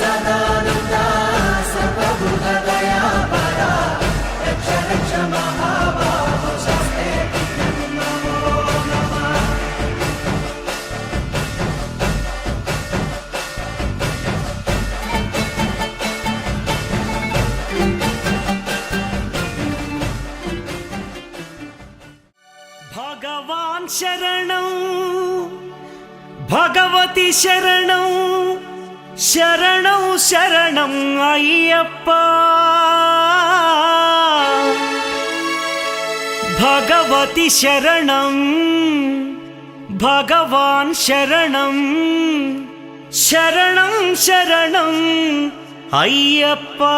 सदानंदा सर्वभूतदया परा रक्ष रक्ष महाबाहो शस्ते नमो नमः। भगवान शरणं भगवती शरणं शरणं शरणं अय्यप्पा भगवती शरणं भगवान शरणं शरणं शरणं अय्यप्पा।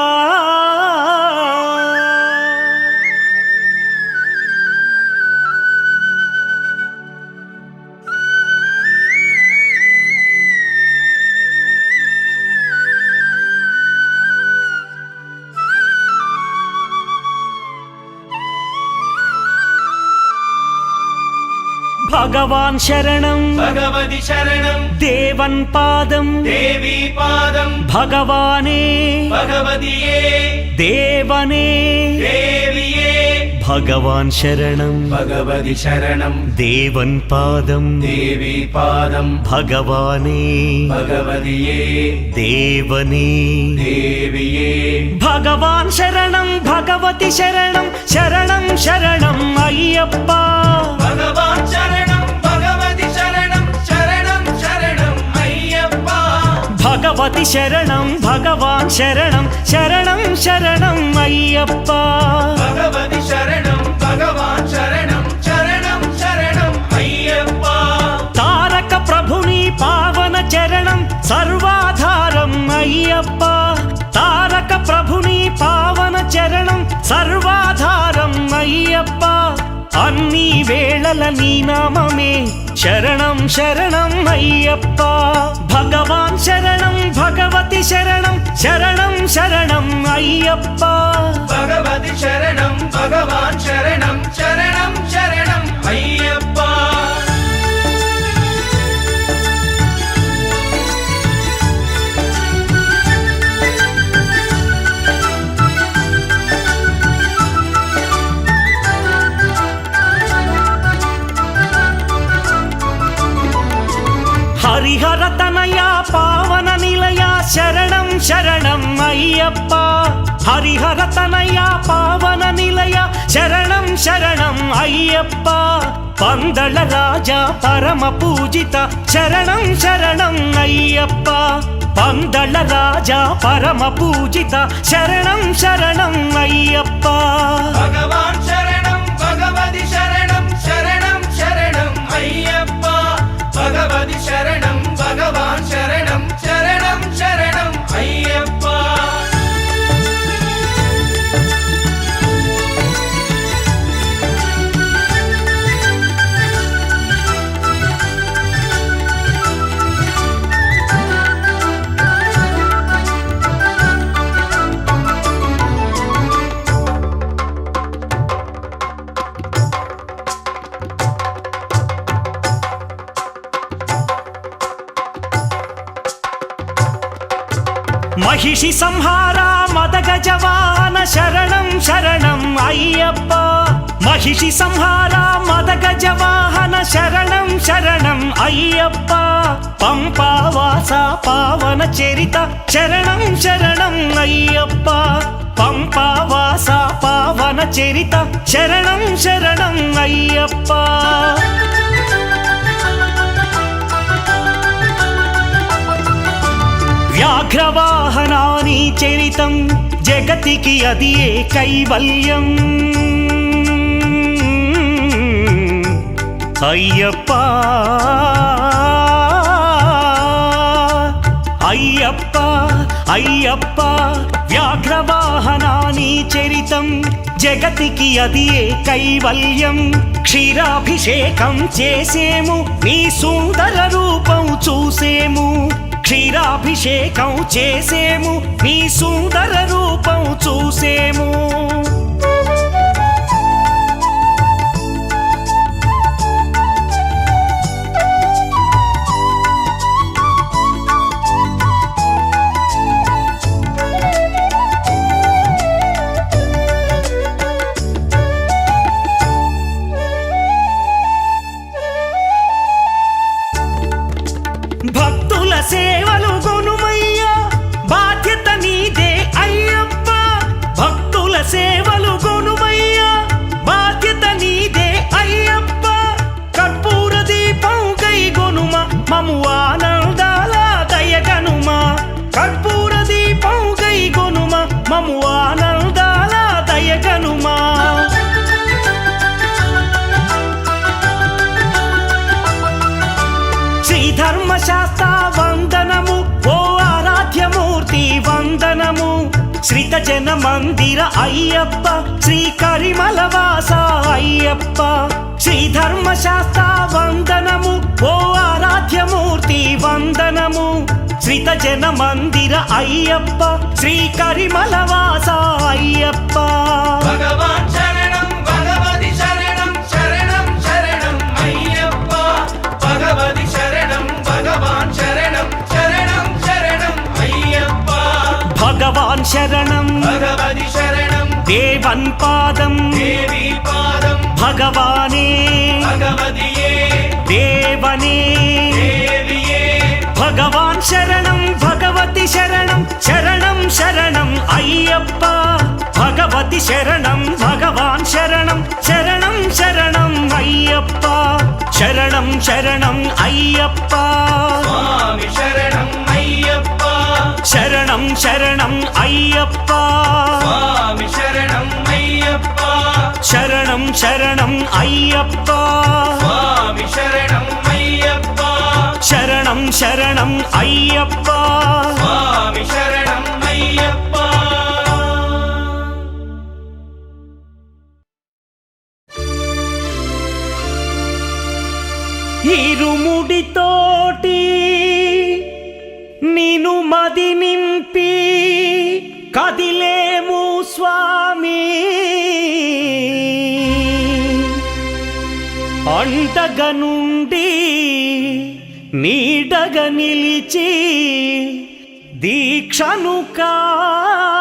भगवान शरणं भगवति शरणं देवन पादं देवी पादं भगवाने भगवतिये देवने देविये भगवान शरणं भगवति शरणं देवन पादं देवी पादं भगवाने भगवतिये देवने देविये भगवान शरणं भगवती शरणं शरणं शरणं अय्यप्पा भगवान शरणं भगवति शरणं शरणं शरणं अय्यप्पा भगवती शरणं भगवान शरणं शरणं शरणं अय्यप्पा भगवति शरणं भगवान शरणं शरणं शरणं अय्यप्पा तारक प्रभुनि पावन चरणं सर्वाधारं अय्यप्पा तारक प्रभुनि पावन चरणं सर्वाधारं अय्यप्पा अन्नी वेळల నీ నామమే శరణం శరణం అయ్యప్ప భగవాన్ శరణం భగవతి శరణం శరణం శరణం అయ్యప్ప भगवति शरणं भगवान शरणं शरणं शरणं अय्यप्पा హరిహర తనయా పావన నిలయ శరణం శరణం అయ్యప్ప హరిహర తనయా పావన నిలయ శరణం శరణం అయ్యప్ప పందళ రాజా పరమ పూజిత శరణం శరణం అయ్యప్ప పందళ రాజా పరమ పూజిత శరణం శరణం అయ్యప్ప भगवान शरणं भगवति शरणं शरणं शरणं अय्यप्पा भगवति शरणं भगवान शरणं शरणं शरणं अय्यप्पा महिषि संहारा मदगजवाहन शरणं शरणं अय्यप्प महिषि संहारा मदगजवाहन शरणं शरणं अय्यप्प पंपावासा पावन चरित शरणं शरणं अय्यप्प पंपावासा पावन चरित शरणं शरणं अय्यप्प వ్యాఘ్రవాహనాని చరితం జగతికి అదియే కైవల్యం అయ్యప్ప అయ్యప్ప అయ్యప్ప వ్యాఘ్రవాహనాని చరితం జగతికి అదియే కైవల్యం క్షీరాభిషేకం చేసేము నీ సుందర రూపం చూసేము క్షీరాభిషేకం చేసేము నీ సుందర రూపం చూసేము శ్రీత జన మందిర అయ్యప్ప శ్రీ కరిమలవాస అయ్యప్ప శ్రీ ధర్మశాస్త్ర వందనము ఓ ఆరాధ్యమూర్తి వందనము శ్రీత జన మందిర అయ్యప్ప శ్రీ కరిమలవాస అయ్యప్ప భగవాన్ శరణం భగవతి శరణం శరణం శరణం అయ్యప్ప భగవతి శరణం భగవాన్ శరణం శరణం శరణం అయ్యప్ప భగవాన్ శరణం భగవతి శరణం దేవన్ పాదం దేవి పాదం భగవానే భగవతియే దేవనే దేవియే భగవాన్ శరణం భగవతి శరణం శరణం శరణం అయ్యప్ప భగవతి శరణం భగవాన్ శరణం శరణం శరణం అయ్యప్ప శరణం శరణం అయ్యప్ప స్వామి శరణం అయ్యప్ప శరణం శరణం అయ్యప్ప స్వామి శరణం అయ్యప్ప శరణం శరణం అయ్యప్ప స్వామి శరణం అయ్యప్ప శరణం శరణం అయ్యప్ప స్వామి శరణం అయ్యప్ప ఇరుముడితోటి నిను మది నింపి కదిలేము స్వామి అండగ నుండి నీడగా నిలిచి దీక్షను కావవయ్యా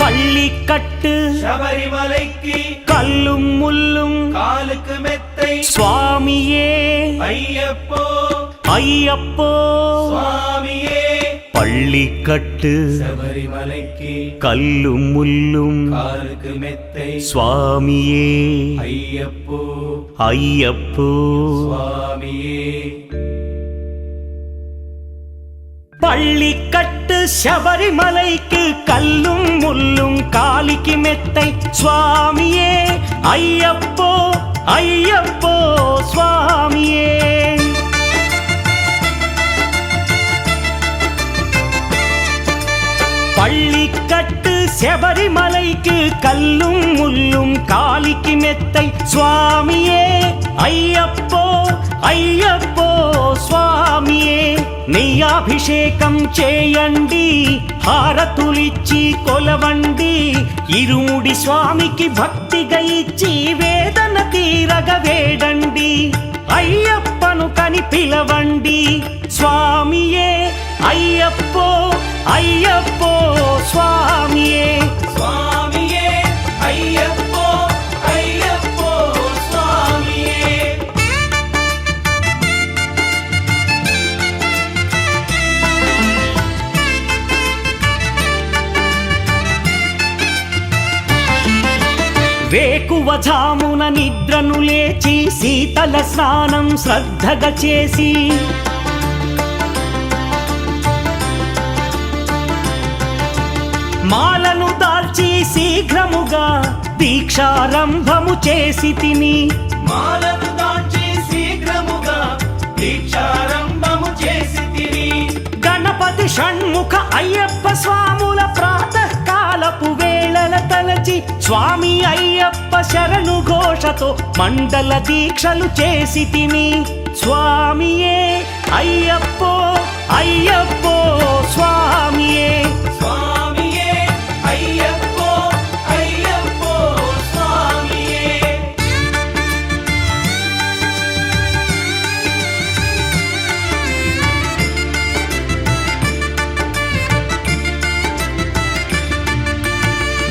பள்ளிக்கட்டு శబరిమలైకి கல்லும் முள்ளும் காலுக்கு மெத்தை சுவாமியே ஐயப்போ ஐயப்போ சுவாமியே பள்ளிக்கட்டு శబరిమలైకి கல்லும் முள்ளும் காலுக்கு மெத்தை சுவாமியே ஐயப்போ ஐயப்போ சுவாமியே பள்ளிக்கட்டு சபரிமலைக்கு கல்லும் முள்ளும் காலிக்கு மெத்தை சுவாமியே ஐயப்போ ஐயப்போ சுவாமியே பள்ளிக்கட்டு சபரிமலைக்கு கல்லும் முள்ளும் காலிக்கு மெத்தை சுவாமியே ஐயப்போ ஐயப்போ స్వామియే నెయ్యాభిషేకం చేయండి హారతులిచ్చి కొలవండి ఇరుముడి స్వామికి భక్తిగా ఇచ్చి వేదన తీరగ వేడండి అయ్యప్పను కని పిలవండి స్వామియే అయ్యప్పో అయ్యప్పో స్వామియే స్వామియే అయ్యప్పో అయ్యప్పో స్వామియే వేకువజామున నిద్రను లేచి శీతల స్నానం శ్రద్ధగా చేసి మాలను దాల్చి శీఘ్రముగా దీక్షారంభము చేసి తిని మాలను దాల్చి శీఘ్రముగా దీక్షారంభము చేసి తిని గణపతి షణ్ముఖ అయ్యప్ప స్వాముల ప్రాతకాలపు వేళల తలచి స్వామి అయ్యప్ప శరణు ఘోషతో మండల దీక్షలు చేసి తిని స్వామియే అయ్యప్పో అయ్యప్పో స్వామియే స్వామియే అయ్యప్పో అయ్యప్పో స్వామియే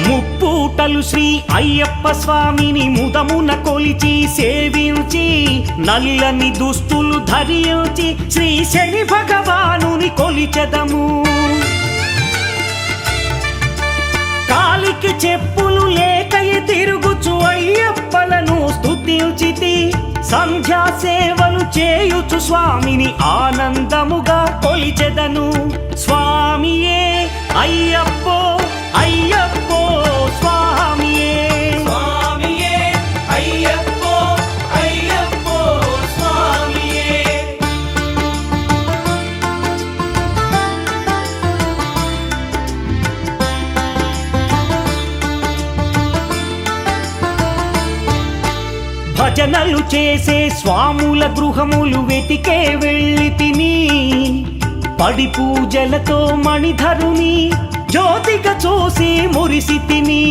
ముప్పూటలు శ్రీ అయ్యప్ప స్వామిని ముదమున కొలిచి సేవించి నల్లని దుస్తులు ధరించి శ్రీ శని భగవానుని కొలిచెదము కాలికి చెప్పులు లేకయి తిరుగుచు అయ్యప్పలను స్తుతించితి సంధ్యా సేవలు చేయుచు స్వామిని ఆనందముగా కొలిచెదను స్వామియే అయ్యప్పో భజనలు చేసే స్వాముల గృహములు వెతికే వెళ్ళి తిని పడి పూజలతో మణిధరుని జ్యోతిగా చూసి మురిసి తిని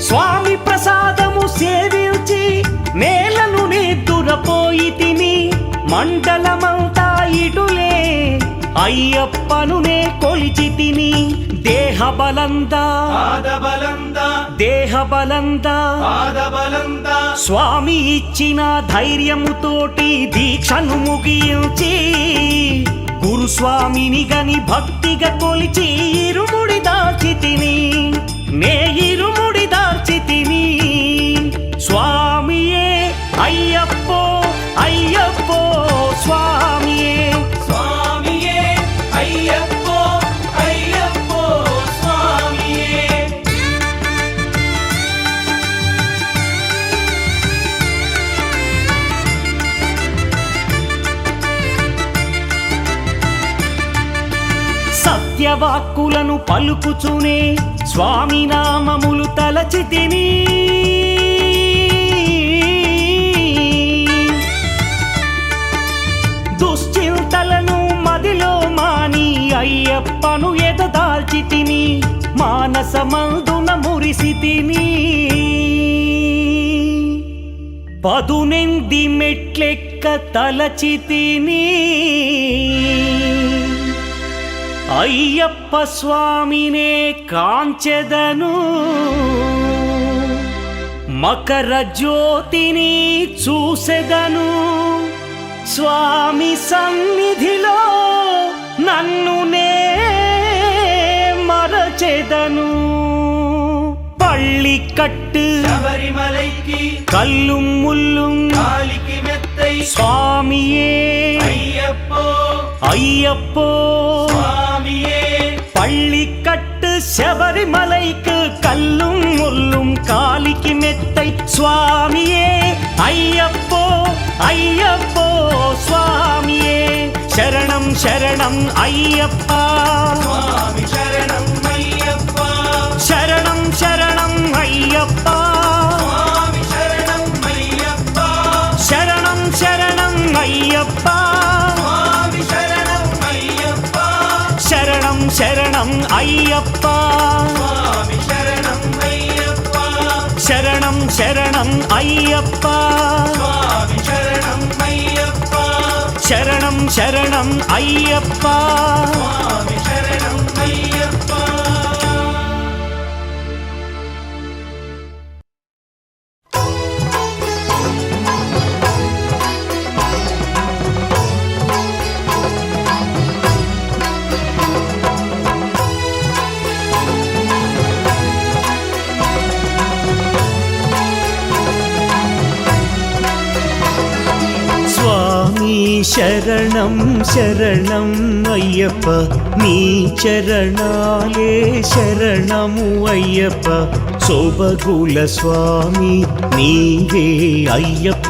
స్వామి ప్రసాదము సేవించి నేలను నిద్దురపోయి తిని మండలమంతా ఇటులే అయ్యప్పనునే కొలిచి తిని దేహబలందా స్వామి ఇచ్చిన ధైర్యముతోటి దీక్షను ముగించి గురుస్వామిని గని భక్తిగా కొలిచి ఇరుముడి దాచి తిని నే ఇరుముడి దాచి తిని స్వామియే అయ్యప్పో అయ్యప్పో స్వామియే స్వామియే అయ్యప్పో అయ్యప్పో స్వామియే సత్యవాక్కులను పలుకుచునే స్వామి నామములు తలచి తిని దుశ్చింతలను మదిలో మాని అయ్యప్పను ఎదదాల్చి తిని మానసమందున మురిసి తిని పదునెంది మెట్లెక్క తలచి తిని అయ్యప్ప స్వామినే కాంచెదను మకర జ్యోతిని చూసెదను స్వామి సన్నిధిలో నన్ను నే మరచెదను పళ్ళి కట్టు శబరిమలైకి కల్లుం ముల్లుం కాలికి మెత్తై స్వామియే అయ్యప్పో అయ్యప్పో స్వామియే பள்ளிக்கட்டு శబరిమలైக்கு கல்லும் முள்ளும் காலிக்கு மெத்தை சுவாமியே ஐயப்போ ஐயப்போ சுவாமியே శరణం శరణం అయ్యప్పా స్వామి శరణం అయ్యప్పా శరణం శరణం అయ్యప్పా స్వామి శరణం అయ్యప్పా శరణం శరణం అయ్యప్పా స్వామి శరణం అయ్యప్పా శరణం శరణం అయ్యప్పా స్వామి శరణం అయ్యప్పా శరణం శరణం అయ్యప్పా స్వామి శరణం అయ్యప్పా శరణం శరణం అయ్యప్పా స్వామి శరణం అయ్యప్పా స్వామి శరణం శరణం అయ్యప్ప నీ చరణాలే శరణము అయ్యప్ప సోబగుల స్వామి నీవే అయ్యప్ప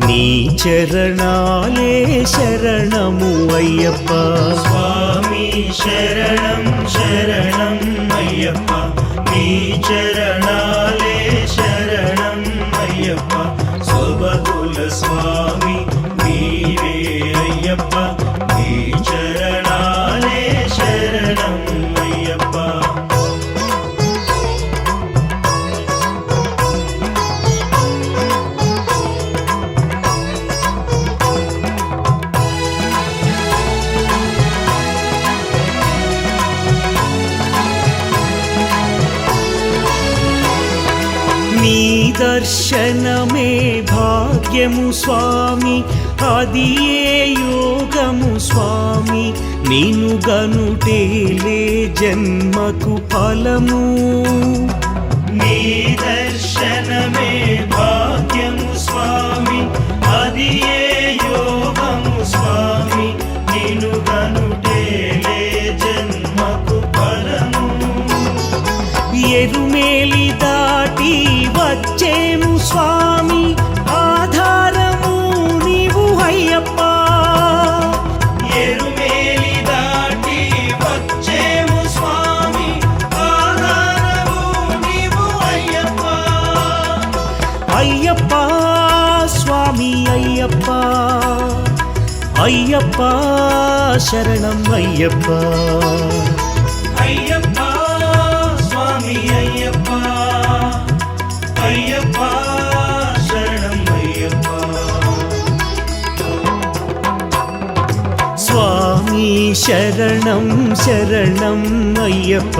నీ చరణాలే శరణము అయ్యప్ప స్వామి శరణం శరణం అయ్యప్ప నీ చరణాలే శరణం అయ్యప్ప సోబగుల స్వామి నీవే అయ్యప్ప నీ చరణాలే శరణం అయ్యప్ప నీ దర్శనమే భాగ్యము స్వామి అది ఏ యోగము స్వామి నిన్ను గనుటేలే జన్మకు ఫలము నీ దర్శనమే భాగ్యము స్వామి అది ఏ యోగము స్వామి నిన్ను గనుటేలే జన్మకు ఫలము ఎరుమేలి దాటి వచ్చేము స్వామి ఆధారము నీవు అయ్యప్ప ఎరుమేలి దాటి వచ్చేము స్వామి ఆధారము నీవు అయ్యప్ప అయ్యప్ప శరణం అయ్యప్ప అయ్యప్ప స్వామి అయ్యప్ప అయ్యప్ప శరణం అయ్యప్ప స్వామి శరణం శరణం అయ్యప్ప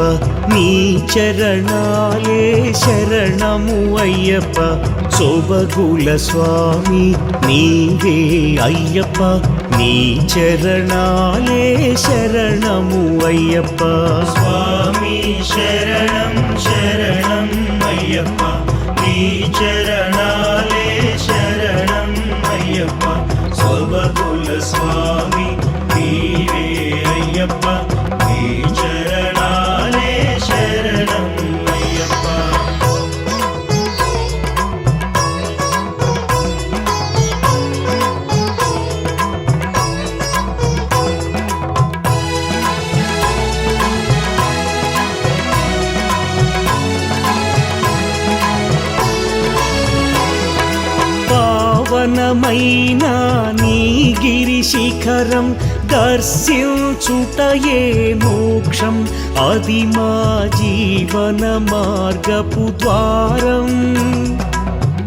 నీ చరణాలే శరణము అయ్యప్ప సోబగుల స్వామి నీవే అయ్యప్ప నీ చరణాలే శరణము అయ్యప్ప స్వామి శరణం శరణం అయ్యప్ప నీ చరణాలే శరణం అయ్యప్ప సోబగుల స్వామి నీవే అయ్యప్ప నీ చరణాలే శరణం అయ్యప్ప పావనమైన నీ గిరి శిఖరం దర్శించుటయే మోక్షం అది మా జీవన మార్గపు ద్వారం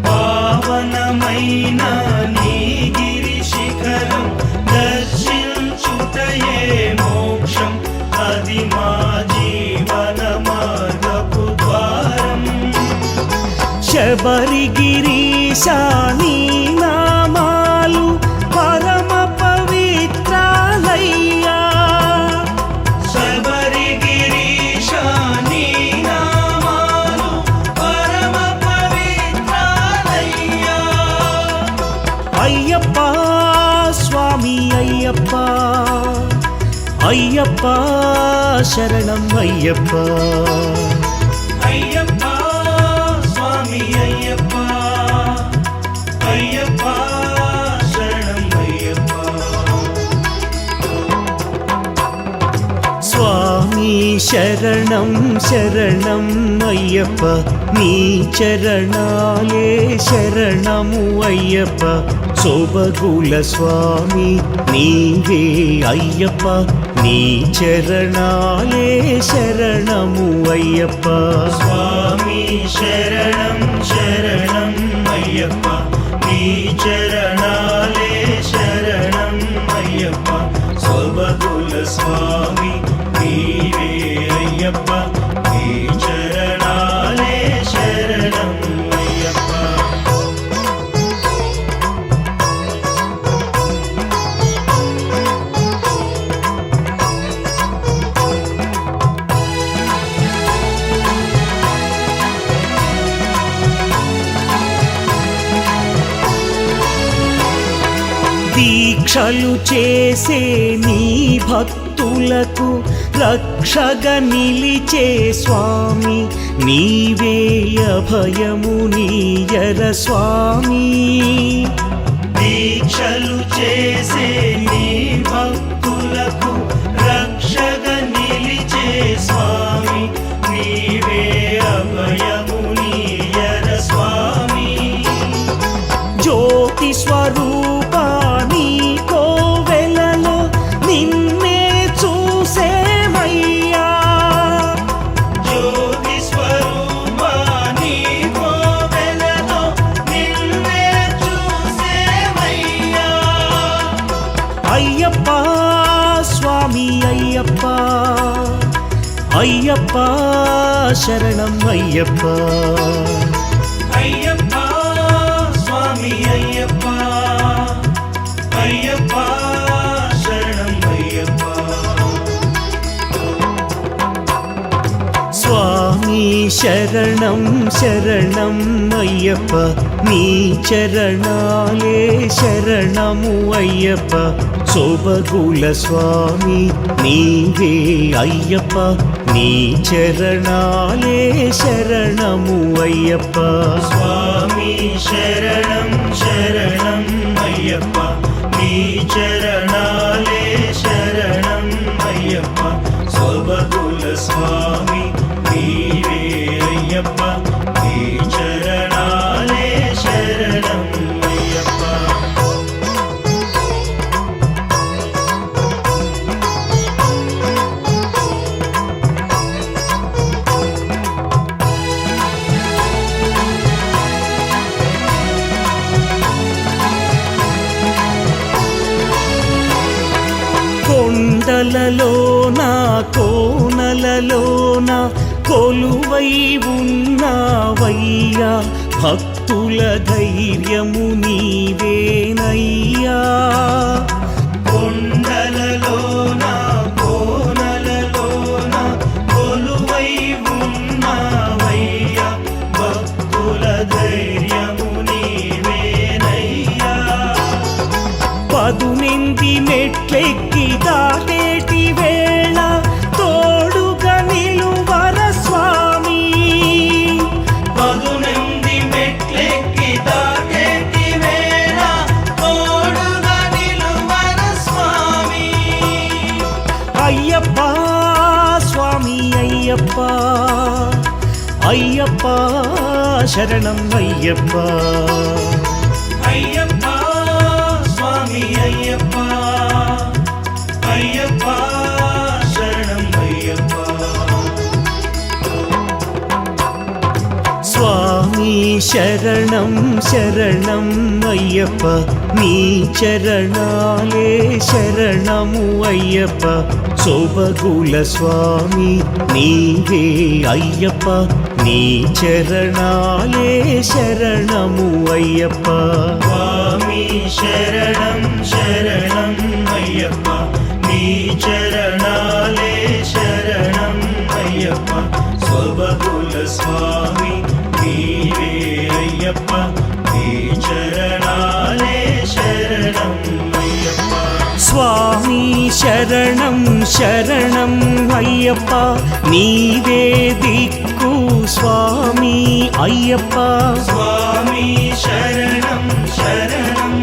పావనమైన నీ గిరి శిఖరం దర్శించుటయే మోక్షం అది మా జీవన మార్గపు ద్వారం శబరిగిరీశా నీ నామాలు పరమ పవిత్రాలయ్యా శబరిగిరీశ నీ నామాలు పరమ పవిత్రాలయ్యా అయ్యప్ప స్వామి అయ్యప్ప అయ్యప్ప శరణం అయ్యప్ప అయ్యప్ప స్వామి అయ్యప్ప అయ్యప్ప శరణం అయ్యప్ప స్వామి శరణం శరణం అయ్యప్ప నీ చరణాలే శరణము అయ్యప్ప సోబగుల స్వామి నీవే అయ్యప్ప నీ చరణాలే శరణము అయ్యప్ప స్వామి శరణం శరణం అయ్యప్ప నీ చరణాలే శరణం అయ్యప్ప సోబగుల స్వామి నీవే అయ్యప్ప నీ చరణాలే శరణం అయ్యప్ప దీక్షలు చేసే నీ భక్తులకు రక్షగా నిలిచే స్వామి నీవే అభయము నీయర స్వామి దీక్షలు చేసే నీ భక్తులకు రక్షగా నిలిచే స్వామి నీవే అభయము నీయర స్వామి జ్యోతి స్వరూపా నీ కోవెలలో నిన్నే చూసేమయ్యా జ్యోతి స్వరూపా నీ కోవెలలో నిన్నే చూసేమయ్యా అయ్యప్ప స్వామి అయ్యప్ప అయ్యప్ప శరణం అయ్యప్ప అయ్యప్ప స్వామి అయ్యప్ప అయ్యప్ప శరణం అయ్యప్ప స్వామి శరణం శరణం అయ్యప్ప నీ చరణాలే శరణము అయ్యప్ప సోబగుల స్వామి నీవే అయ్యప్ప నీ చరణాలే శరణము అయ్యప్ప స్వామి శరణం శరణం అయ్యప్ప నీ చరణాలే శరణం అయ్యప్ప సోబగుల స్వామి నీవే అయ్యప్ప నీ చరణాలే శరణం అయ్యప్ప కొండలలోన కోనలలోన కొలువై ఉన్నావయ్యా భక్తుల ధైర్యము నీవేనయ్యా కొండలలోన కోనలలోన కొలువై ఉన్నావయ్యా భక్తుల ధైర్యము నీవేనయ్యా పదునెంది మెట్లెక్కి దాటేటి వేళ తోడుగా నిలువర స్వామి పదునెంది మెట్లెక్కి దాటేటి వేళ తోడుగా నిలువర స్వామి అయ్యప్ప స్వామి అయ్యప్ప అయ్యప్ప శరణం అయ్యప్ప అయ్యప్ప స్వామి అయ్యప్ప అయ్యప్ప శరణం అయ్యప్ప స్వామి శరణం శరణం అయ్యప్ప నీ చరణాలే శరణము అయ్యప్ప సొబగుల స్వామి నీవే అయ్యప్ప నీ చరణాలే శరణము అయ్యప్ప స్వామి శరణం శరణం అయ్యప్ప నీ చరణాలే శరణం అయ్యప్ప స్వబగుల స్వామి నీవే అయ్యప్ప నీ చరణాలే శరణం అయ్యప్ప స్వామి శరణం శరణం అయ్యప్ప నీవే దిక్కు స్వామి అయ్యప్ప స్వామి శరణం శరణం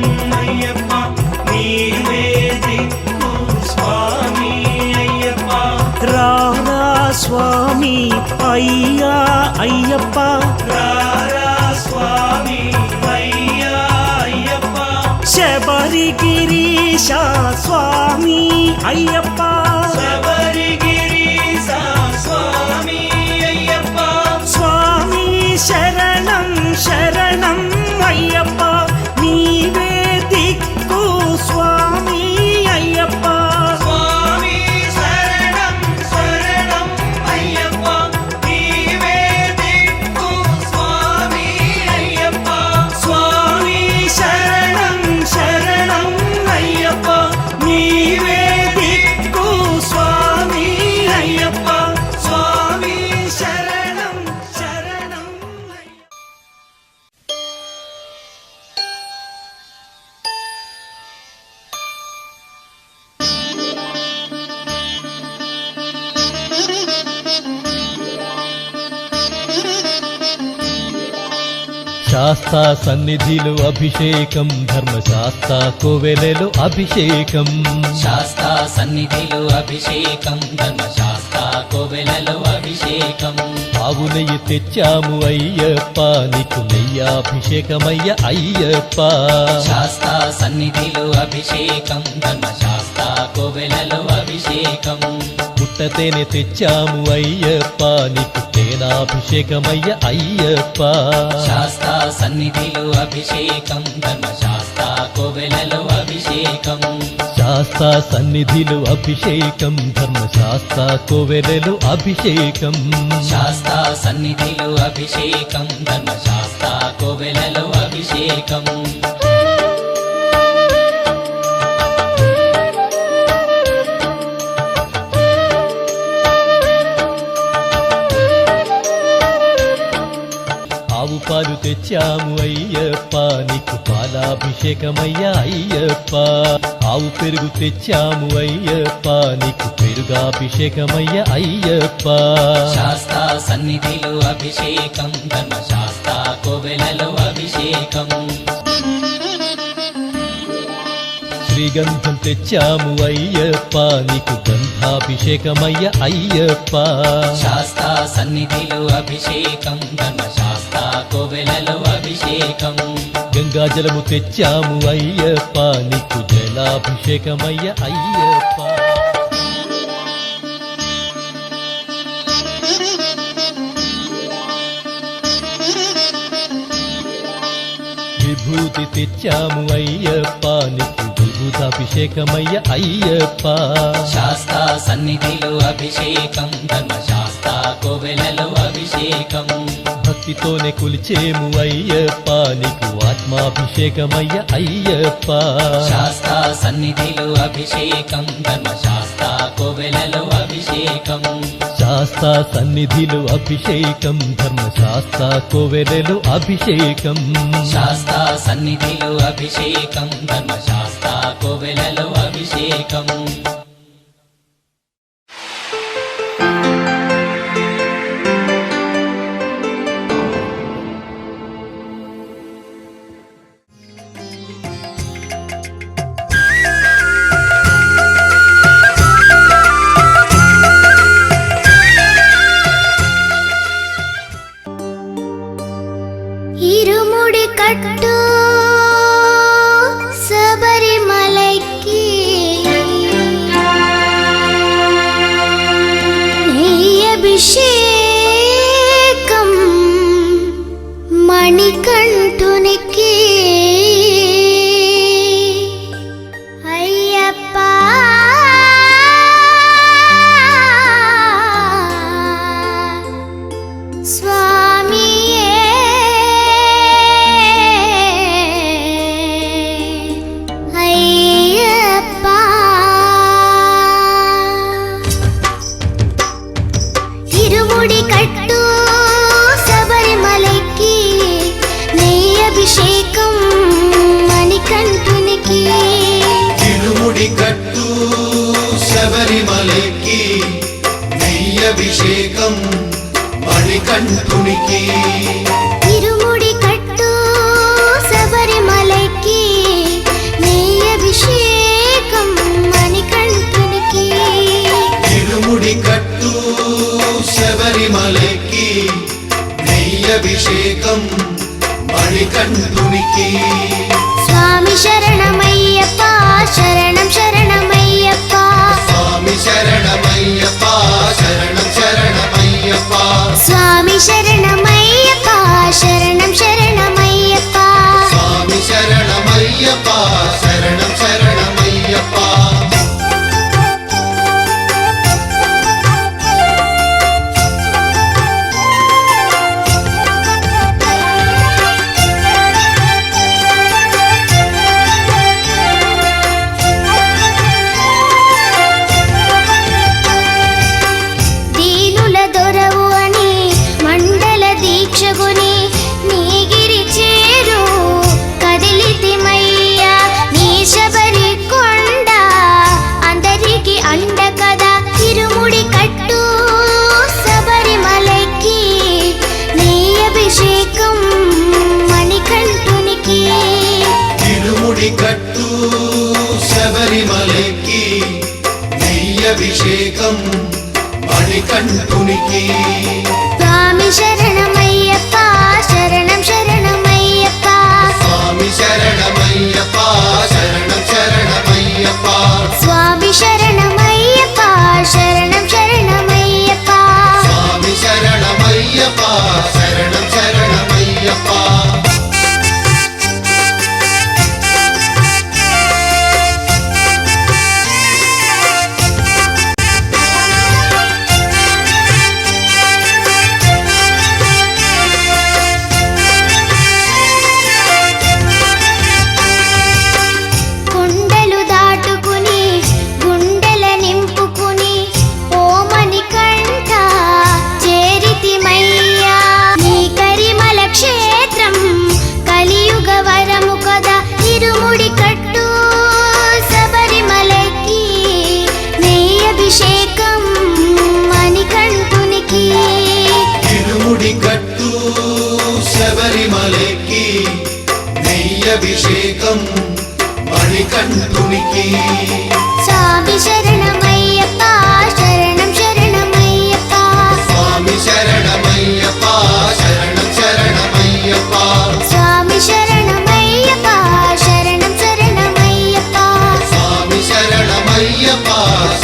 అయ్యప్ప నీవే దిక్కు స్వామి అయ్యప్ప రారా స్వామి అయ్యా అయ్యప్ప రారా స్వామి అయ్యా అయ్యప్ప శబరిగిరీశ స్వామి అయ్యప్ప శబరిగిరీశ స్వామి అయ్యప్ప స్వామి శరణం శరణం అయ్యప్ప నీవే దిక్కు స్వామి అయ్యప్ప స్వామి శరణం శరణం అయ్యప్ప నీవే దిక్కు స్వామి అయ్యప్ప స్వామి శరణం శరణం అయ్యప్ప నీవే దిక్కు స్వామి అయ్యప్ప స్వామి శరణం శరణం అయ్యప్ప. శాస్తా సన్నిధిలో అభిషేకం ధర్మశాస్త్ర కోవెలలో అభిషేకం శాస్తా సన్నిధిలో అభిషేకం ధర్మశాస్త్ర కోవెలలో అభిషేకం ఆవు నెయ్యి తెచ్చాము అయ్యప్ప నీకు నెయ్యాభిషేకమయ్య అయ్యప్ప శాస్తా సన్నిధిలో అభిషేకం ధర్మశాస్త్ర కోవెలలో అభిషేకం పుట్టతేనె తెచ్చాము అయ్యప్ప నీకు తేనాభిషేకమయ్య అయ్యప్ప శాస్తా సన్నిధిలో అభిషేకం ధర్మశాస్త్ర కోవెలలో అభిషేకం శాస్తా సన్నిధిలో అభిషేకం ధర్మశాస్త్ర కోవెలలో అభిషేకం శాస్తా సన్నిధిలో అభిషేకం ధర్మశాస్త్ర కోవెలలో అభిషేకం ఆవు పాలు తెచ్చాము అయ్యప్ప నీకు పాలాభిషేకమయ్య అయ్యప్ప ఆవు పెరుగు తెచ్చాము అయ్యప్ప నీకు పెరుగాభిషేకమయ్య అయ్యప్ప శాస్తా సన్నిధిలో అభిషేకం ధర్మశాస్త్ర కోవెలలో అభిషేకం శ్రీగంధం తెచ్చాము అయ్యప్ప నీకు గంధాభిషేకమయ్య అయ్యప్ప శాస్తా సన్నిధిలో అభిషేకం ధర్మశాస్త్ర కోవెలలో అభిషేకం గంగాజలము తెచ్చాము అయ్యప్ప నీకు జలాభిషేకమయ్య అయ్యప్ప విభూతి తెచ్చాము అయ్యప్ప నీకు విభూతాభిషేకమయ్య గంధాభిషేకమయ్య అయ్యప్ప శాస్తా సన్నిధిలో అభిషేకం ధర్మశాస్తా కోవెలలో అభిషేకం భక్తితోనే కొలిచేము అయ్యప్ప నీకు ఆత్మాభిషేకమయ్య అయ్యప్ప శాస్తా సన్నిధిలో అభిషేకం ధర్మశాస్తా కోవెలలో అభిషేకం శాస్తా సన్నిధిలో అభిషేకం ధర్మశాస్త్ర కోవెలలో అభిషేకం శాస్తా సన్నిధిలో అభిషేకం ధర్మశాస్తా కోవెలలో అభిషేకం ഇരുമുടി കട്ടു ശബരിമലയ്ക്ക് നെയ്യഭിഷേകം മണികണ്ഠുനിക്ക് അയ്യപ്പ സ്വാമിയേ ഇരുമുടി കട്ടു ശബരിമലയ്ക്ക് നെയ്യഭിഷേകം മണികണ്ഠുനിക്ക് ഇരുമുടി കട്ടു ശബരിമലയ്ക്ക് നെയ്യഭിഷേകം മണികണ്ഠുനിക്ക് ഇരുമുടി കട്ടു ശബരിമലയ്ക്ക് നെയ്യഭിഷേകം മണികണ്ഠുനിക്ക് ഇരുമുടി കട്ടു ശബരിമലയ്ക്ക് നെയ്യഭിഷേകം മണികണ്ഠുനിക്ക് സ്വാമി ശരണമയ്യപ്പ ശരണം ശരണമയ്യപ്പ സ്വാമി ശരണമയ്യപ്പ ശരണം ശരണമയ്യപ്പ സ്വാമി ശരണമയ്യപ്പ ശരണം ശരണമയ്യപ്പ സ്വാമി ശരണമയ്യപ്പ ശരണം ശരണമയ്യപ്പ దీనుల దొరవు అని మండల దీక్షగుని నీగిరి చేరు కదిలితిమయ్యా నీ శబరి కొండ అందరికి అండ కదా తిరుముడి కట్టు శబరిమలకి నీ అభిషేకం మణికంఠునికి ഇരുമുടി കട്ടു ശബരിമലയ്ക്ക് നെയ്യഭിഷേകം മണികണ്ഠുനിക്ക് స్వామి శరణమయ్యప్ప శరణం శరణమయ్యప్ప സ്വാമി ശരണമയ്യപ്പ ശരണം ശരണമയ്യപ്പ స్వామి శరణమయ్యప్ప శరణం శరణమయ్యప్ప സ്വാമി ശരണമയ്യപ്പ ശരണം ശരണമയ്യപ്പ కొండలు దాటుకుని గుండెల నింపుకుని ఓమని కంఠ చేరితిమయ్యా నీ కరిమల క్షేత్రం కలియుగ వరము కదా తిరుముడి కట్టు శబరిమలకి నీ అభిషేకం మణికంఠునికి ഇരുമുടി കട്ടു ശബരിമലയ്ക്ക് നെയ്യഭിഷേകം മണികണ്ഠുനിക്ക് స్వామి శరణమయ్యప్ప శరణం శరణమయ్యప్ప സ്വാമി ശരണമയ്യപ്പ ശരണം ശരണമയ്യപ്പ స్వామి శరణమయ్యప్ప శరణం శరణమయ్యప్ప സ്വാമി ശരണമയ്യപ്പ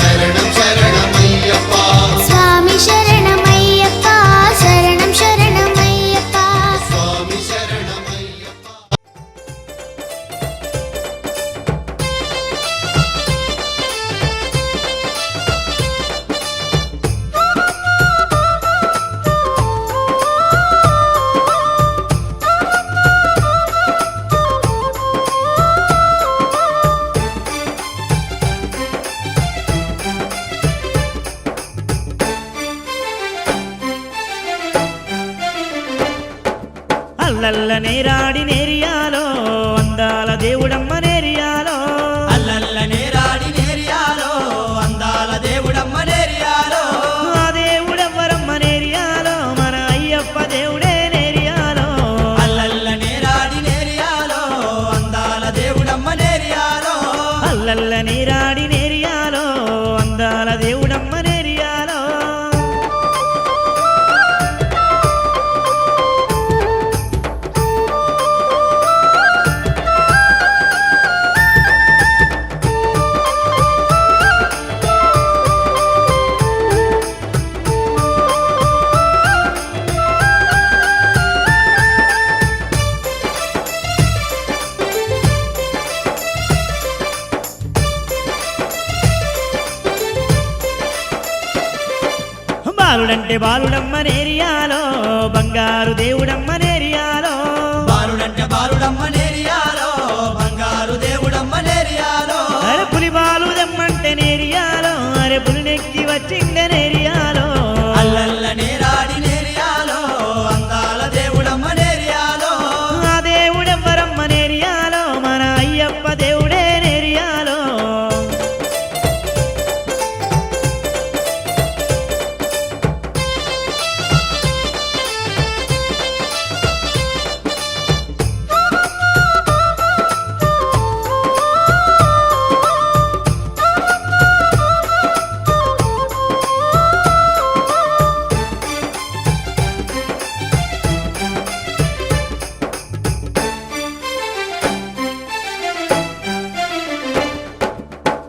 ശരണം ശരണമയ്യപ്പ స్వామి శరణమయ్యప్ప శరణం శరణమయ్యప్ప സ്വാമി ശരണമയ്യപ്പ అల్లల్ల నేరాడి నేరియాలో అందాల దేవుడమ్మ నేరియాలో అల్లల్ల నేరాడి నేరియాలో అందాల దేవుడమ్మ నేరియాలో ఆ దేవుడెవ్వరమ్మ నేరియాలో మన అయ్యప్ప దేవుడే నేరియాలో అల్లల్ల నేరాడి నేరియాలో అందాల దేవుడమ్మ నేరియాలో అల్లల్ల నేరాడి నేరియాలో అందాల దేవుడమ్మ నేరియాలో బాలుడంటే బాలుడమ్మ నేరియాలో బంగారు దేవుడమ్మ నేరియాలో బాలుడంటే బాలుడమ్మ నేరియాలో బంగారు దేవుడమ్మ నేరియాలో అరే పులి బాలుదమ్మంటే నేరియాలో అరే పులినెక్కి వచ్చిండ నేరియాలో అల్లల్ల నేరాడి నేరియాలో అందాల దేవుడమ్మ నేరియాలో ఆ దేవుడెవ్వరమ్మ నేరియాలో మన అయ్యప్ప దేవుడే నేరియాలో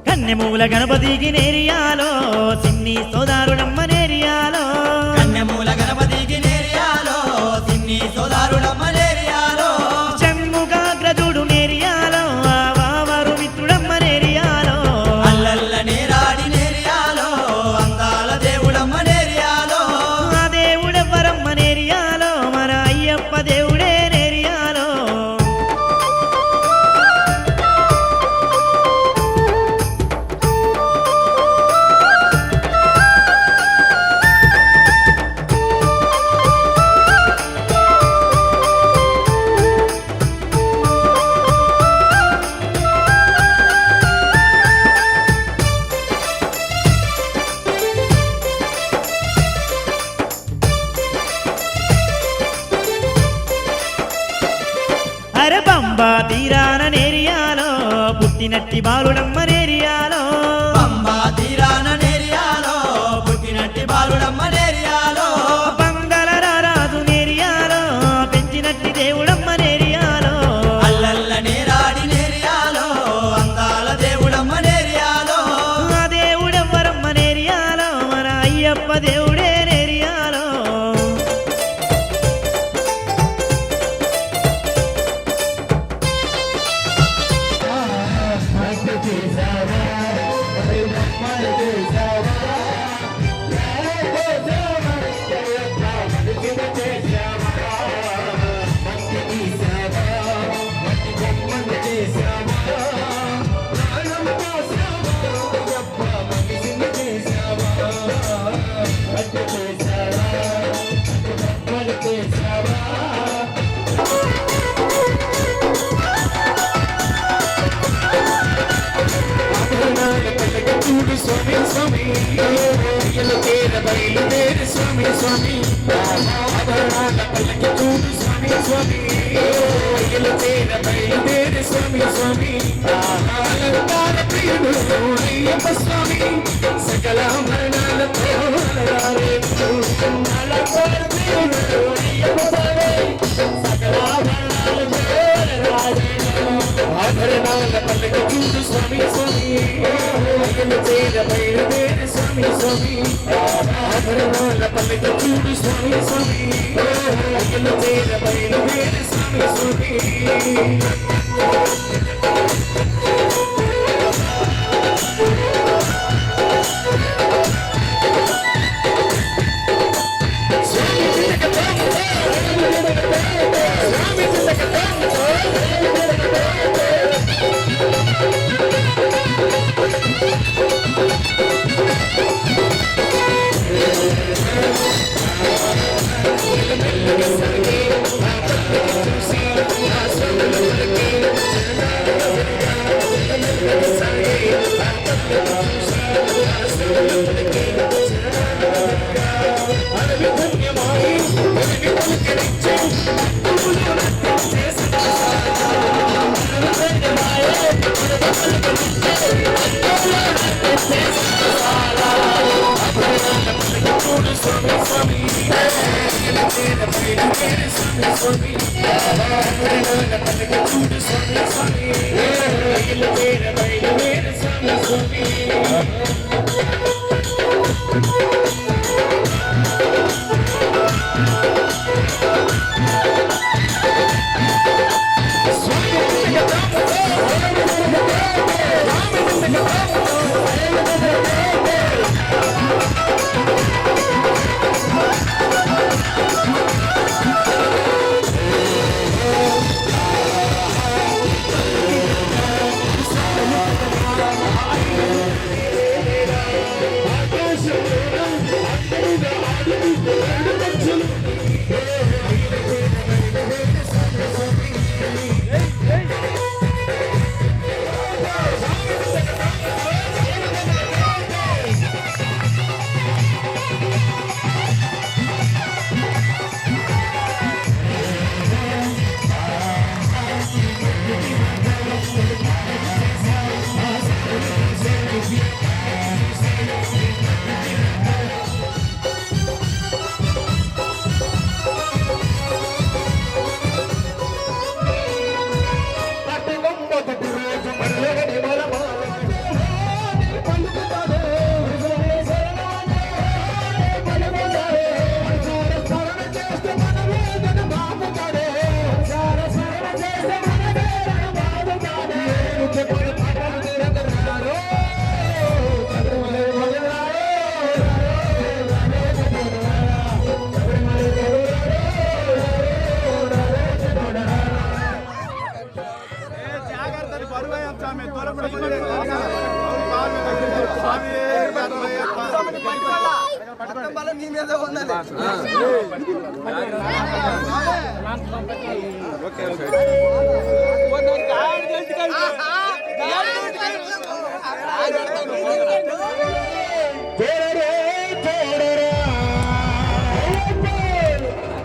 కన్నెమూల గణపతికి నేరియాలో సిన్ని సోదారుడమ్మ నేరియాలో కన్యమూల గణపతికి నేరియాలో సిన్ని సోదారుడమ్మ నేరియాలో షణ్ముఖాగ్రజుడు నేరియాలో ఆ వావరు మిత్రుడమ్మ నేరియాలో అల్లల్ల నేరాడి నేరియాలో అందాల దేవుడమ్మ నేరియాలో ఆ దేవుడెవ్వరమ్మ నేరియాలో మన అయ్యప్ప దేవుడే నేరియాలో అరే బంబా తీరాన నేరియాలో పుట్టినట్టి బాలుడమ్మ నేరియాలో పంబా తీరాన నేరియాలో పుట్టినట్టి బాలుడమ్మ నేరియాలో పంగల రారాజు నేరియాలో పెంచినట్టి దేవుడమ్మ నేరియాలో అల్లల్ల నేరాడి నేరియాలో అందాల దేవుడమ్మ నేరియాలో ఆ దేవుడెవ్వరమ్మ నేరియాలో మన అయ్యప్ప దేవుడే నేరియాలో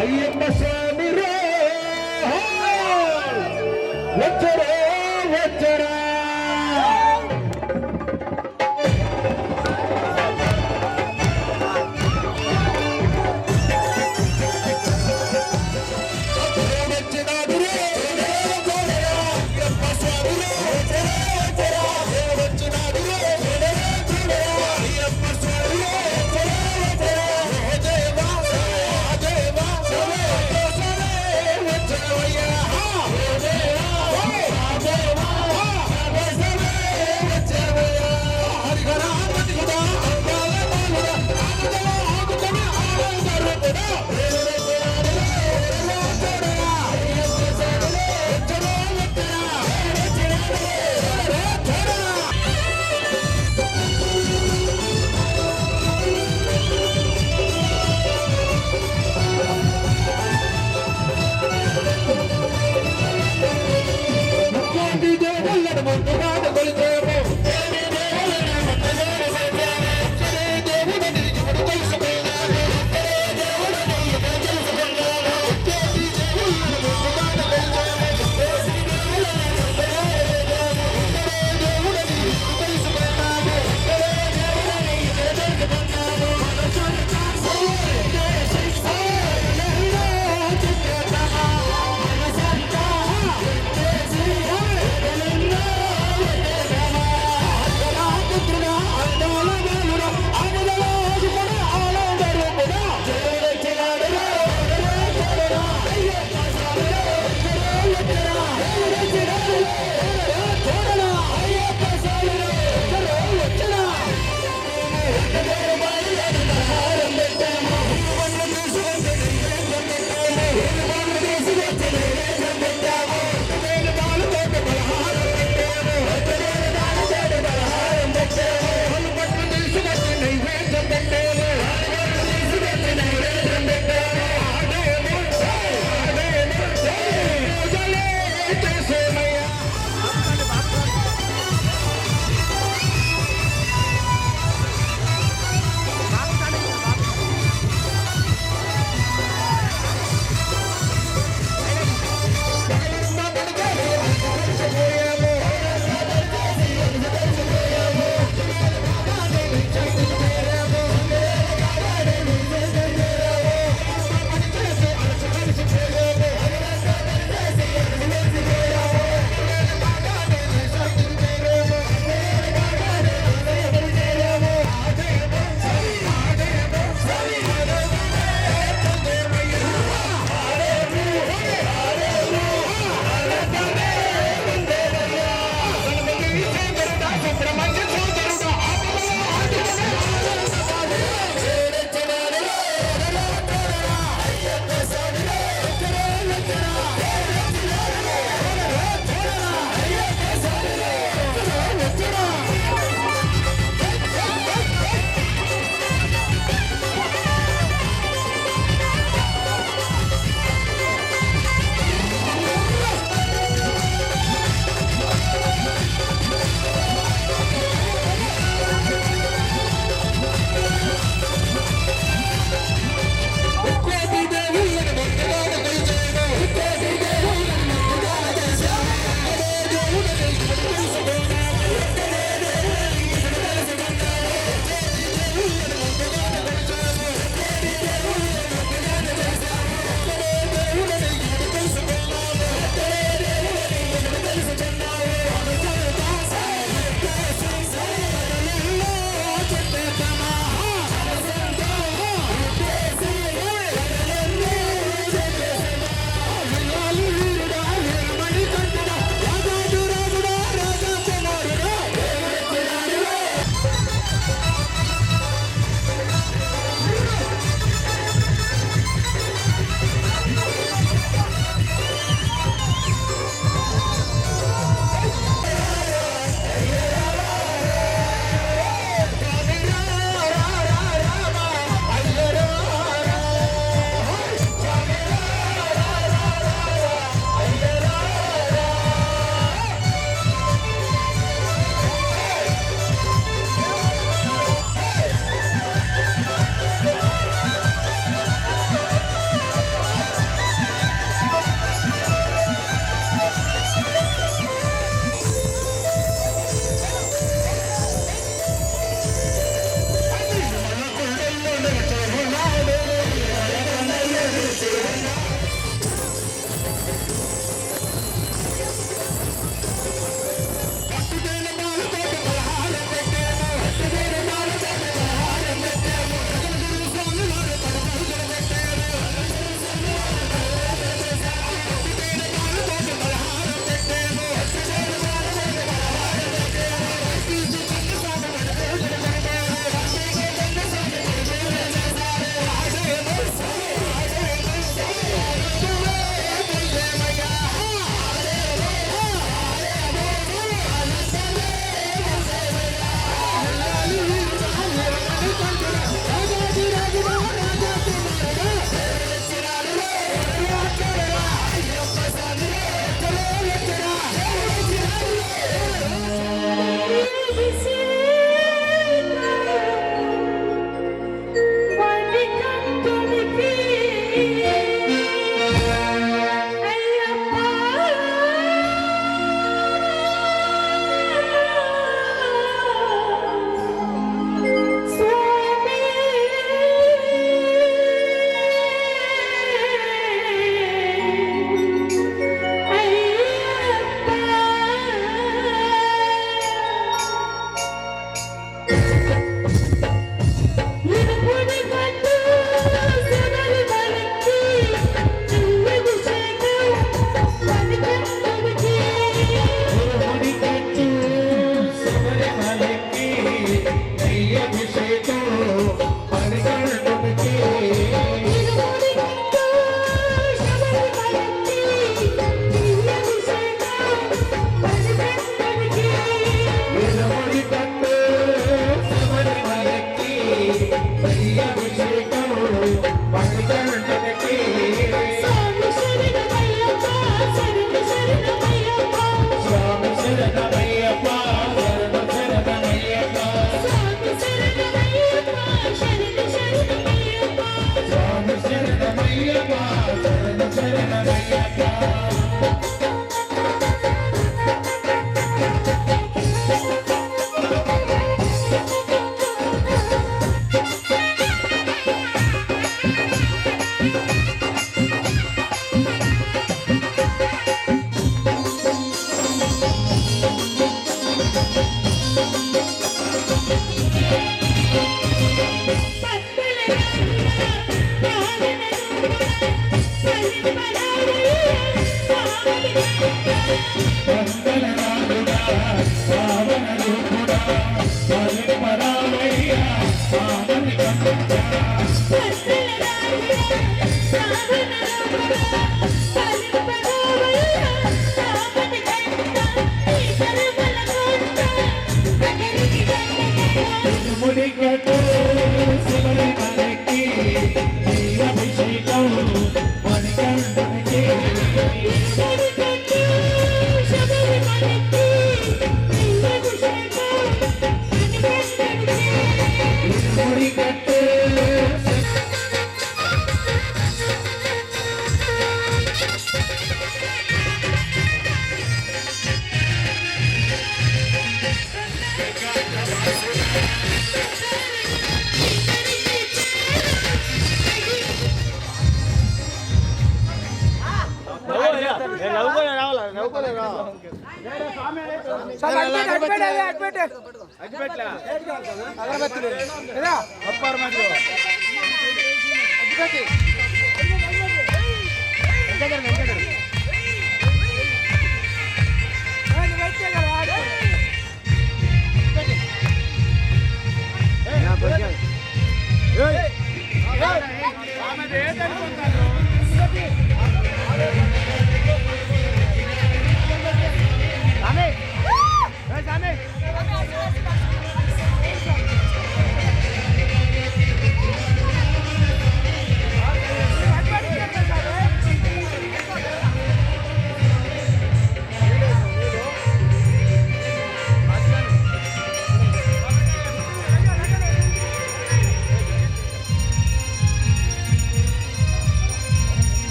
అయ్యప్ప స్వామి రే వచ్చరా వచ్చరా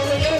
Thank you.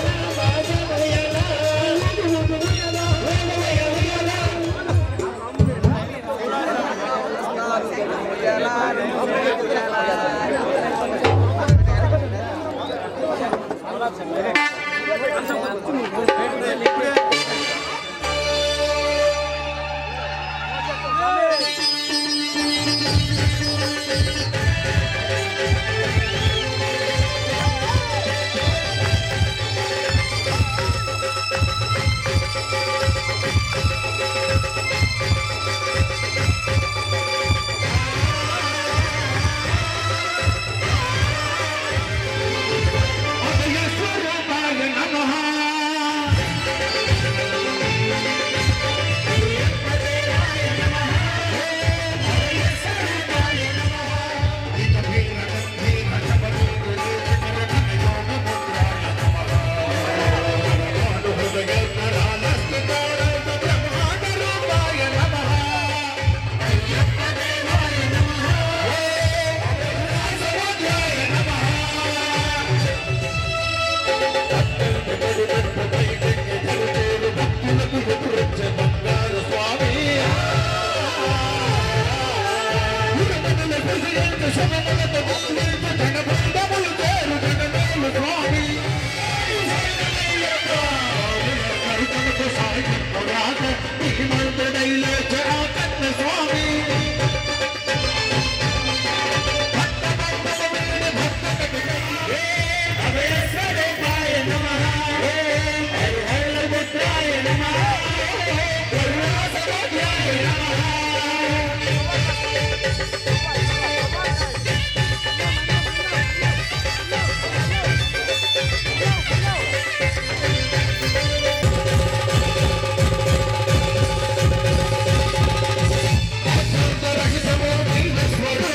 సాయి రాగ ధీమంతుడైలే జగన్న స్వామి అభయస్వరూపాయ నమః హర హర పుత్రాయ నమః కరుణాసముద్రాయ నమః రహితమో దీన స్వరూప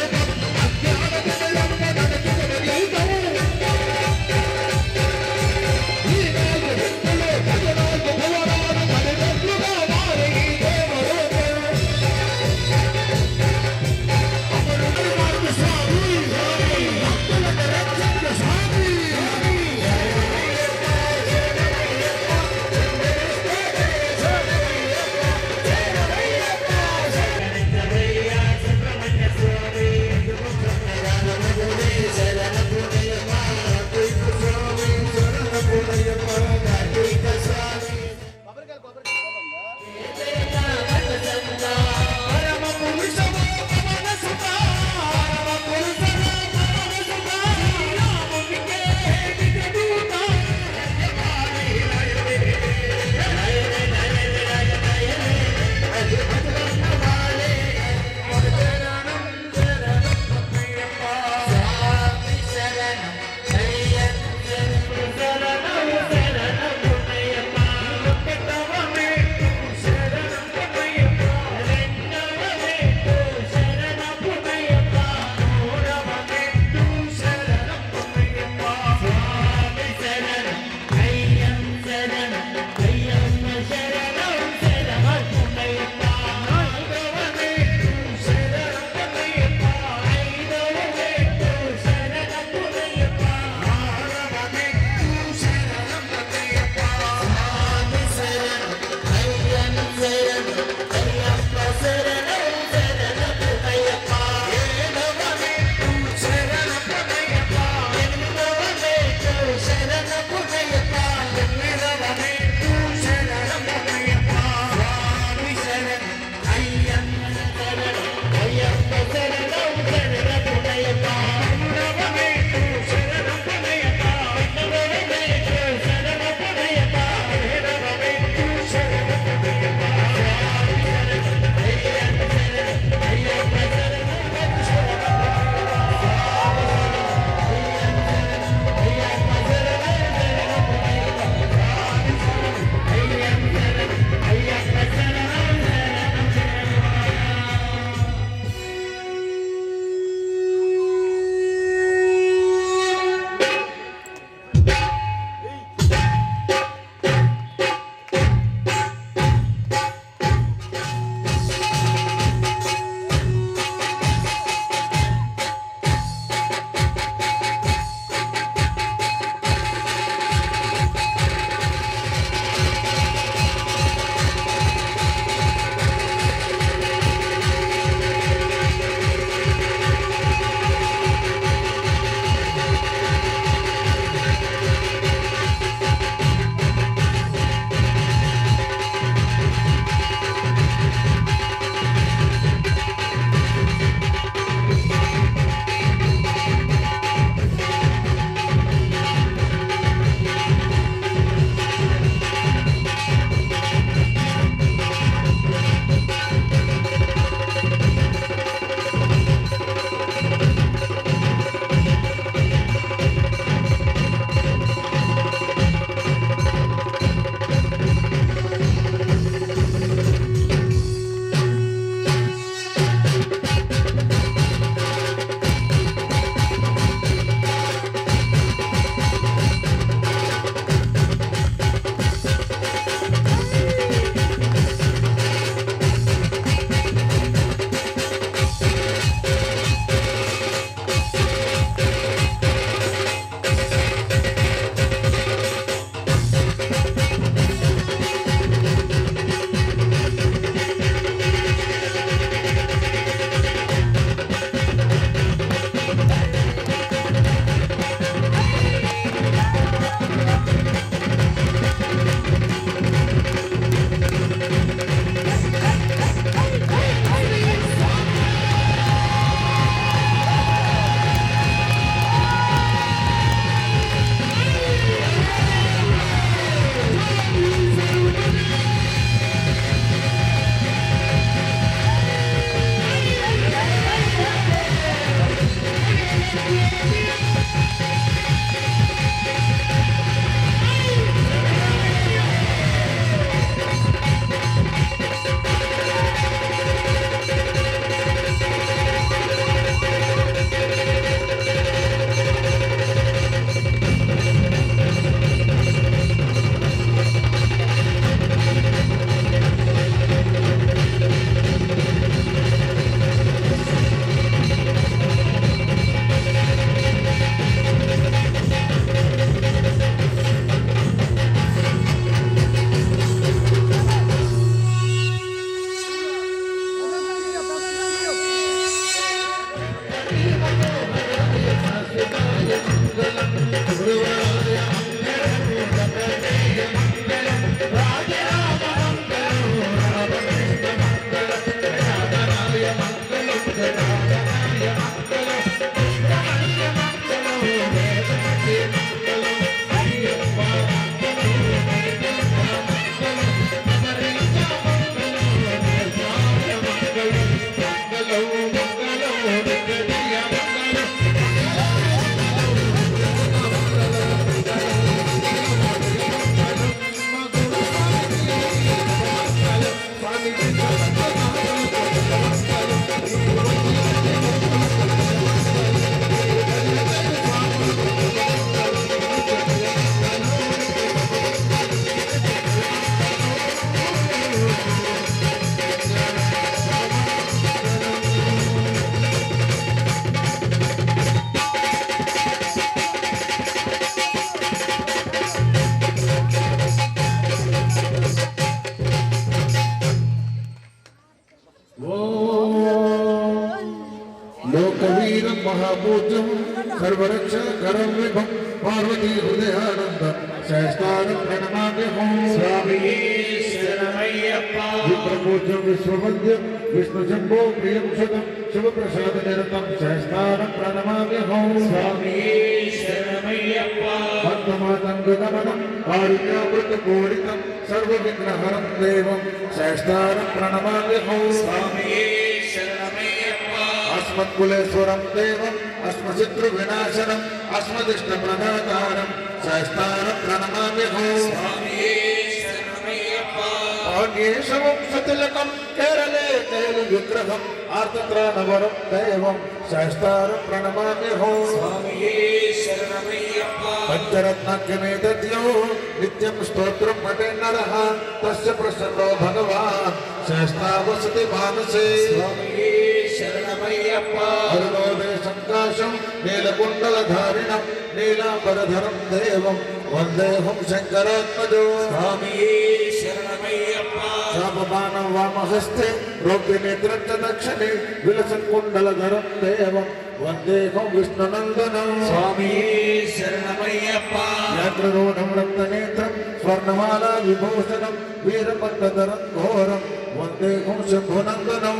महापूज्यं सर्वरक्षकरं विभुं पार्वती हृदयानन्द सहस्तारं प्रणमाम्यहं स्वामी शरणमय्यप्पा विप्रपूज्यं विश्ववन्द्यं विष्णुशम्भो प्रियं सुतं शिवप्रसादनिरतं सहस्तारं प्रणमाम्यहं स्वामी शरणमय्यप्पा भक्तमातङ्गगमनं कारुण्यामृतपूरितं सर्वविघ्नहरं देवं सहस्तारं प्रणमाम्यहं स्वामी अस्मत्कुलेश्वरं देवम् अस्मशत्रुविनाशनम् अस्मदिष्टप्रदातारं सहस्तारं प्रणमाम्यहं भाग्येशवंशतिलकं केरले तैलविग्रहम् आर्तत्राणवरं देवं सहस्तारं प्रणमाम्यहं पञ्चरत्नाख्यमेतद्यो नित्यं स्तोत्रं पठे नरः तस्य प्रसन्नो भगवान् सहस्ता वसति मानसे अरुणोदय सङ्काशं नीलकुण्डलधारिणं नीलाम्बरधरं देवं वन्देऽहं शङ्करात्मजो शापबाणं वामहस्ते रौप्यनेत्रं च दक्षिणे विलसन् कुण्डलधरं देवं वन्देऽहं विष्णुनन्दनं यात्ररूढं रक्तनेत्रं स्वर्णमाला विभूषणं वीरपट्टधरं घोरं वन्देऽहं शम्भुनन्दनं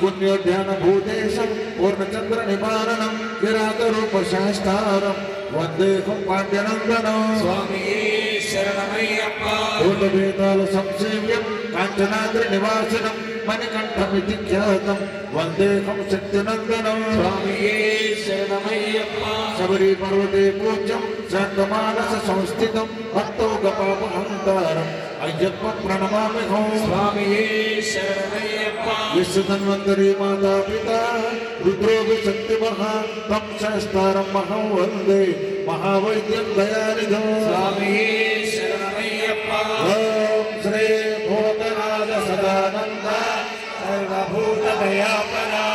पुण्योद्यानभूतेशं पूर्णचन्द्रनिवारणं किरातरूपशास्तारं वन्देऽहं पाण्ड्यनन्दनं पूर्णवेतालसंसेव्यं काञ्चनाद्रिनिवासिनं मणिकण्ठमिति ख्यातं वन्देऽहं शक्तिनन्दनं शबरीपर्वते पूज्यं शान्तमानससंस्थितं भक्तौकपापहन्तारम् अय्यप्पं प्रणमाम्यहं विश्वधन्वन्तरी माता पिता रुद्रोऽभिशक्तिमः तं सहस्तारम् अहं वन्दे महावैद्यं दयानिधं ॐ श्री भूतनाथ सदानन्द सर्वभूतदयापरा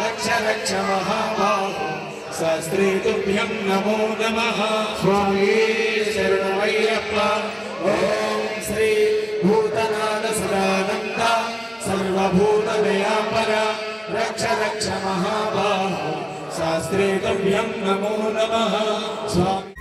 रक्ष रक्ष महाबाहो शास्त्री तुभ्यं नमो नमः स्वामी शरणमय्यप्पा ॐ श्री भूतनाथ सदानन्द सर्वभूतदयापरा रक्ष रक्ष महाबाहो शास्त्री तुभ्यं नमो नमः स्वामी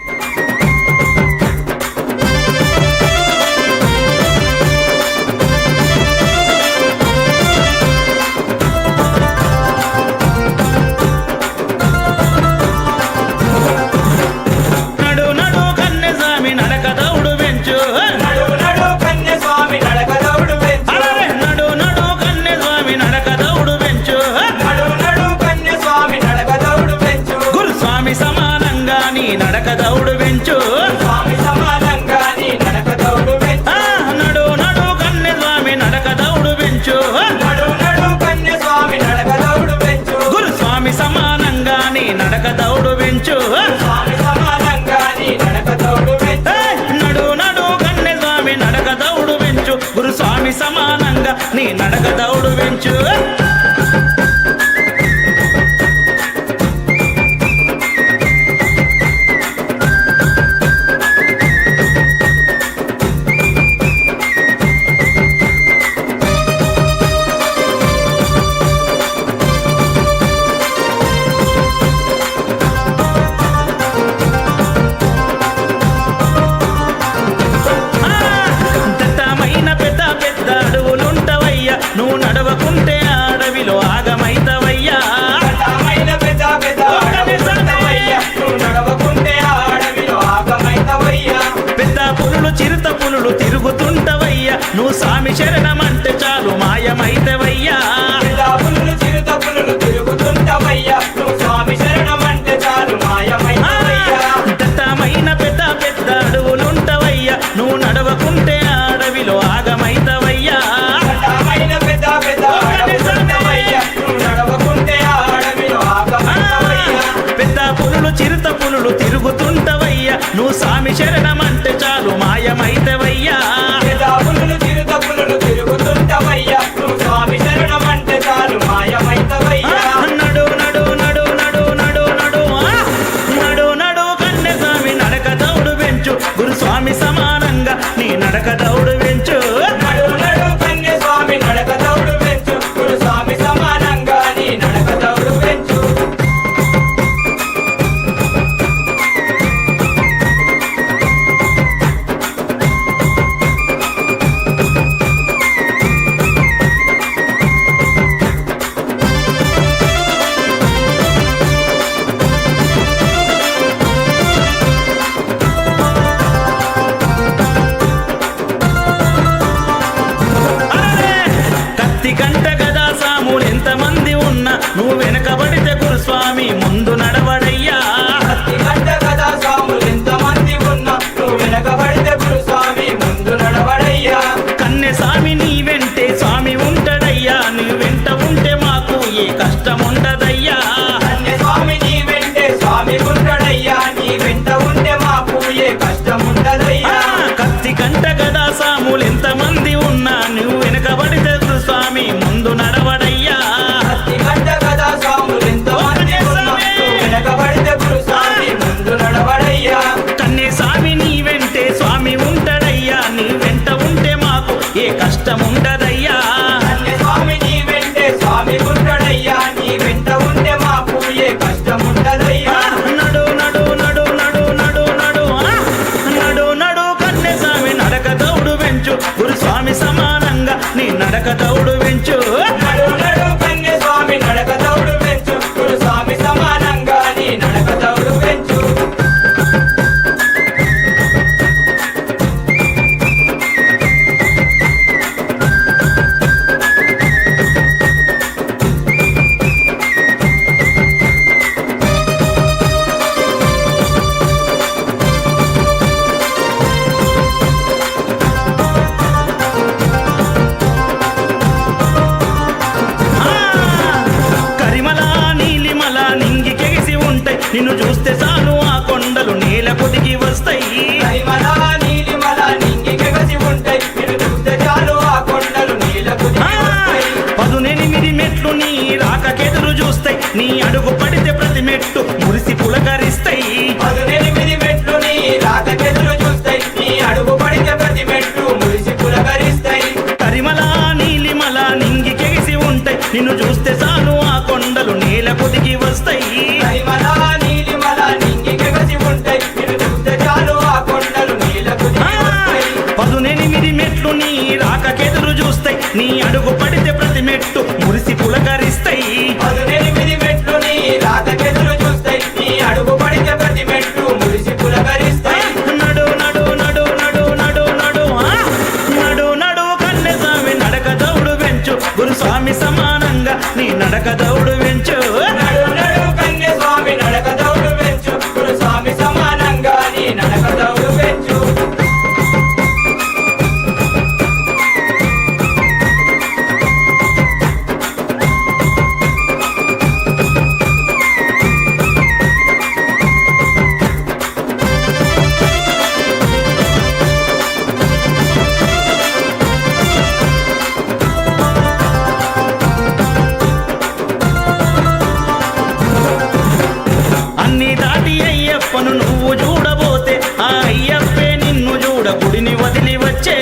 నడక దౌడు వెంచు స్వామి సమానంగా నీ నడక దౌడు వెంచు నడు నడు కన్నె స్వామి నడక దౌడు వెంచు నడు నడు కన్య స్వామి నడక దౌడు వెంచు గురు స్వామి సమానంగా నీ నడక దౌడు వెంచు స్వామి సమానంగా నీ నడక దౌడు వెంచు నడు నడు కన్నె స్వామి నడక దౌడు వెంచు గురు స్వామి సమానంగా నీ నడక దౌడు వెంచు నువ్వు నడవకుంటే అడవిలో ఆగమైతవయ్యా పెద్ద పులులు చిరుత పులులు తిరుగుతుంటవయ్యా నువ్వు స్వామి శరణమంటే చాలు మాయమైతవయ్యా చిరుత పులులు తిరుగుతుంటవయ్యా నువ్వు స్వామి శరణమంటే చాలు మాయమైతవయ్యా దట్టమైన పెద్ద పెద్ద అడవులుంటవయ్యా నువ్వు నడవకుంటే అడవిలో ఆగమైతవయ్యా పెద్ద పులులు చిరుత పులులు తిరుగుతుంటవయ్యా నువ్వు స్వామి శరణమంటే చాలు మాయమైతవయ్యా పులులు చిరుత పులులు తిరుగుతుంటవయ్యా నువ్వు స్వామి శరణమంటే చాలు మాయమైతవయ్యా నడు నడు నడు నడు నడు నడు నడు నడు కన్నె స్వామి నడక దౌడు వెంచు గురు స్వామి సమానంగా నీ నడక దౌడు వెంచు నడు నడు కన్య స్వామి నడక దౌడు వెంచు గురు స్వామి సమానంగా నీ నడక గదా సాములెంత మంది ఉన్నా నువ్వు వెనకబడితే స్వామి ముందు నడవడయ్యా గంట కదా స్వాములెంత మంది ఉన్నా నువ్వు వెనకబడితే గురుస్వామి ముందు నడవడయ్యా కన్నే స్వామి నీ వెంటే స్వామి ఉంటాడయ్యా నీ వెంట ఉంటే మాకు ఏ కష్టం ఉండదయ్యా అన్య స్వామి నీ వెంటే స్వామి ఉంటాడయ్యా నీ వెంట ఉంటే మాకు ఏ కష్టం ఉండదయ్యా నడు నడు నడు నడు నడు నడు నడు నడు కన్నే స్వామి నడక దౌడు వెంచు గురుస్వామి సమానంగా నీ నడక దౌడు వెంచు నడు నడు కన్య స్వామి నడక దౌడు పెంచు గురుస్వామి సమానంగా నీ నడక దౌడు పెంచు కరిమల నీలిమల నింగికెగిసి ఉంటాయి నిన్ను చూస్తే చాలు ఆ కొండలు నేల కొదిగి వస్తాయి కరిమల నీలిమల నింగికెగసి ఉంటాయి నిన్ను చూస్తే చాలు ఆ కొండలు నీలకు వస్తాయి 18 మెట్లు నీ రాకకెదురు చూస్తాయి నీ అడుగు పడితే ప్రతి మెట్టు మురిసి పులకరిస్తాయి 18 మెట్లు నీ రాకకెదురు చూస్తాయి నీ అడుగు పడితే ప్రతి మెట్టు మురిసి పులకరిస్తాయి కరిమల నీలిమల నింగికెగిసి ఉంటాయి నిన్ను చూస్తే చాలు ఆ కొండలు నేల కొదిగి వస్తాయి కరిమల నీలిమల నింగికెగసి ఉంటాయి నిన్ను చూస్తే చాలు ఆ కొండలు నీలకు వస్తాయి 18 మెట్లు నీ రాకకెదురు చూస్తాయి నీ అడుగు పడితే ప్రతి మెట్టు మురిసి పులకరిస్తాయి 18 మెట్లు నీ రాకకెదురు చూస్తాయి నీ అడుగు పడితే ప్రతి మెట్టు మురిసి పులకరిస్తాయి నడు నడు నడు నడు నడు నడు నడు నడు కన్నె స్వామి నడక దౌడు వెంచు గురుస్వామి సమానంగా నీ నడక దౌడు వెంచు నడు నడు కన్య స్వామి నడక దౌడు పెంచు గురుస్వామి సమానంగా నీ నడక దౌడు పెంచు అన్ని దాటి అయ్యప్పను నువ్వు చూడబోతే ఆ అయ్యప్పే నిన్ను చూడ గుడిని వదిలి వచ్చే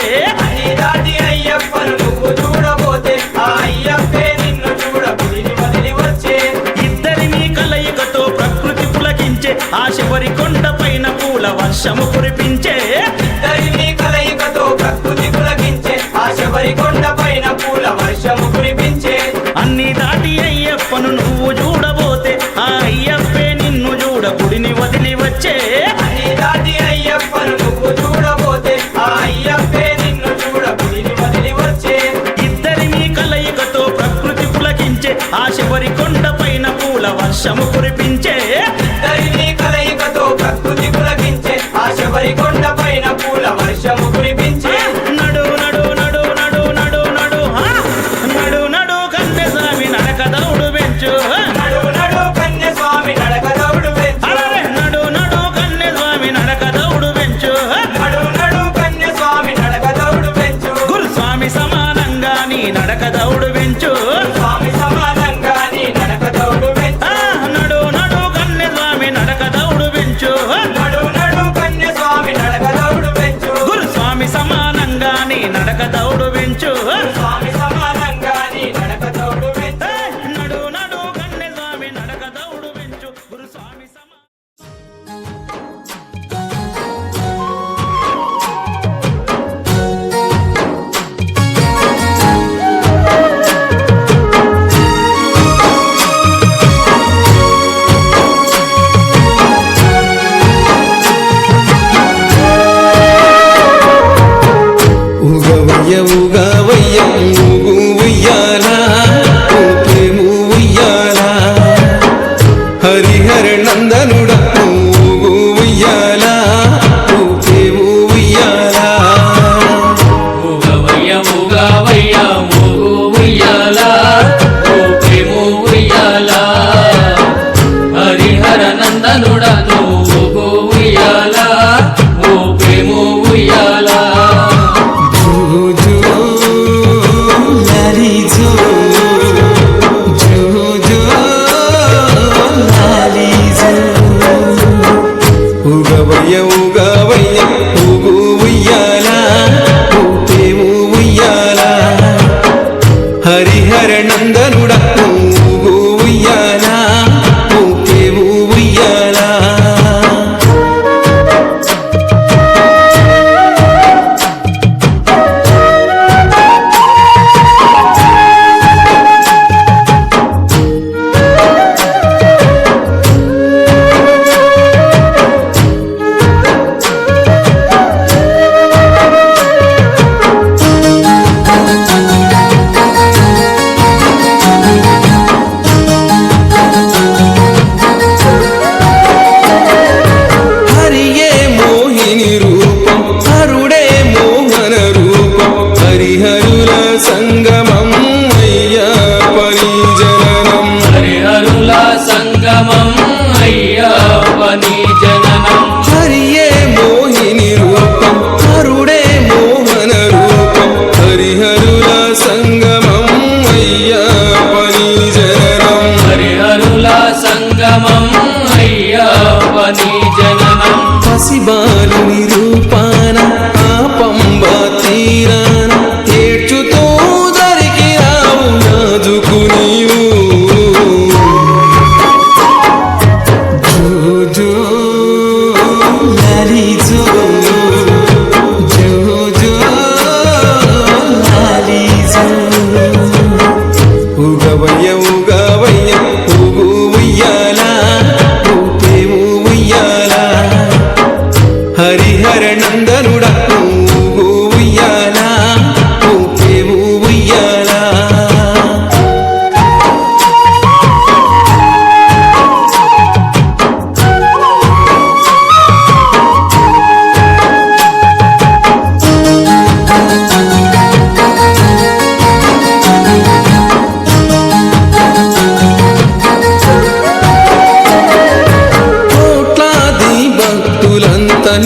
అని దాటి అయ్యప్పను నువ్వు చూడబోతే ఆ అయ్యప్పే నిన్ను చూడ గుడిని వదిలి వచ్చే ఇద్దరిని కలయికతో ప్రకృతి పులకించే ఆ శబరి కొండ పైన పూల వర్షము కురిపించే ఇద్దరిని కలయికతో ప్రకృతి పులకించే ఆ శబరి కొండ పైన పూల వర్షము కురిపించే అన్ని దాటి అయ్యప్పను నువ్వు చూడబోతే ఆ అయ్యప్పే నిన్ను చూడ గుడిని వదిలి వచ్చే అని దాటి అయ్యప్పను నువ్వు చూడబోతే ఆ అయ్యప్పే నిన్ను చూడ గుడిని వదిలి వచ్చే ఇద్దరిని కలయికతో ప్రకృతి పులకించే ఆ శబరి కొండ పైన పూల వర్షము కురిపించే ఇద్దరిని కలయికతో ప్రకృతి పులకించే ఆ శబరి కొండ పైన పూల వర్షము కురిపించే నడు నడు నడు నడు నడు నడు నడు నడు కన్నె స్వామి నడక దౌడు వెంచు నడు నడు కన్య స్వామి నడక దౌడు పెంచు అరే నడు నడు కన్నె స్వామి నడక దౌడు వెంచు నడు నడు కన్య స్వామి నడక దౌడు పెంచు గురుస్వామి సమానంగా నీ నడక దౌడు వెంచు స్వామి సమానంగా నీ నడక దౌడు పెంచు నడు నడు కన్నె స్వామి నడక దౌడు వెంచు నడు నడు కన్య స్వామి నడక దౌడు పెంచు గురుస్వామి సమానంగా నీ నడక దౌడు వెంచు స్వామి సమానంగా నీ నడక దౌడు పెంచు నడు నడు కన్నె స్వామి నడక దౌడు వెంచు గురుస్వామి సమా ఉగవయ్య ఉగవయ్య ఊగు ఉయ్యాల ఊపేము ఉయ్యాల హరిహర నందనుడ ఊగు ఉయ్యాల ఊపేము ఉయ్యాల ఊగవయ్య ఊగవయ్య ఊగు ఉయ్యాల ఊపేము ఉయ్యాల హరిహర నందనుడ ఊగు ఉయ్యాల ఊపేము ఉయ్యాల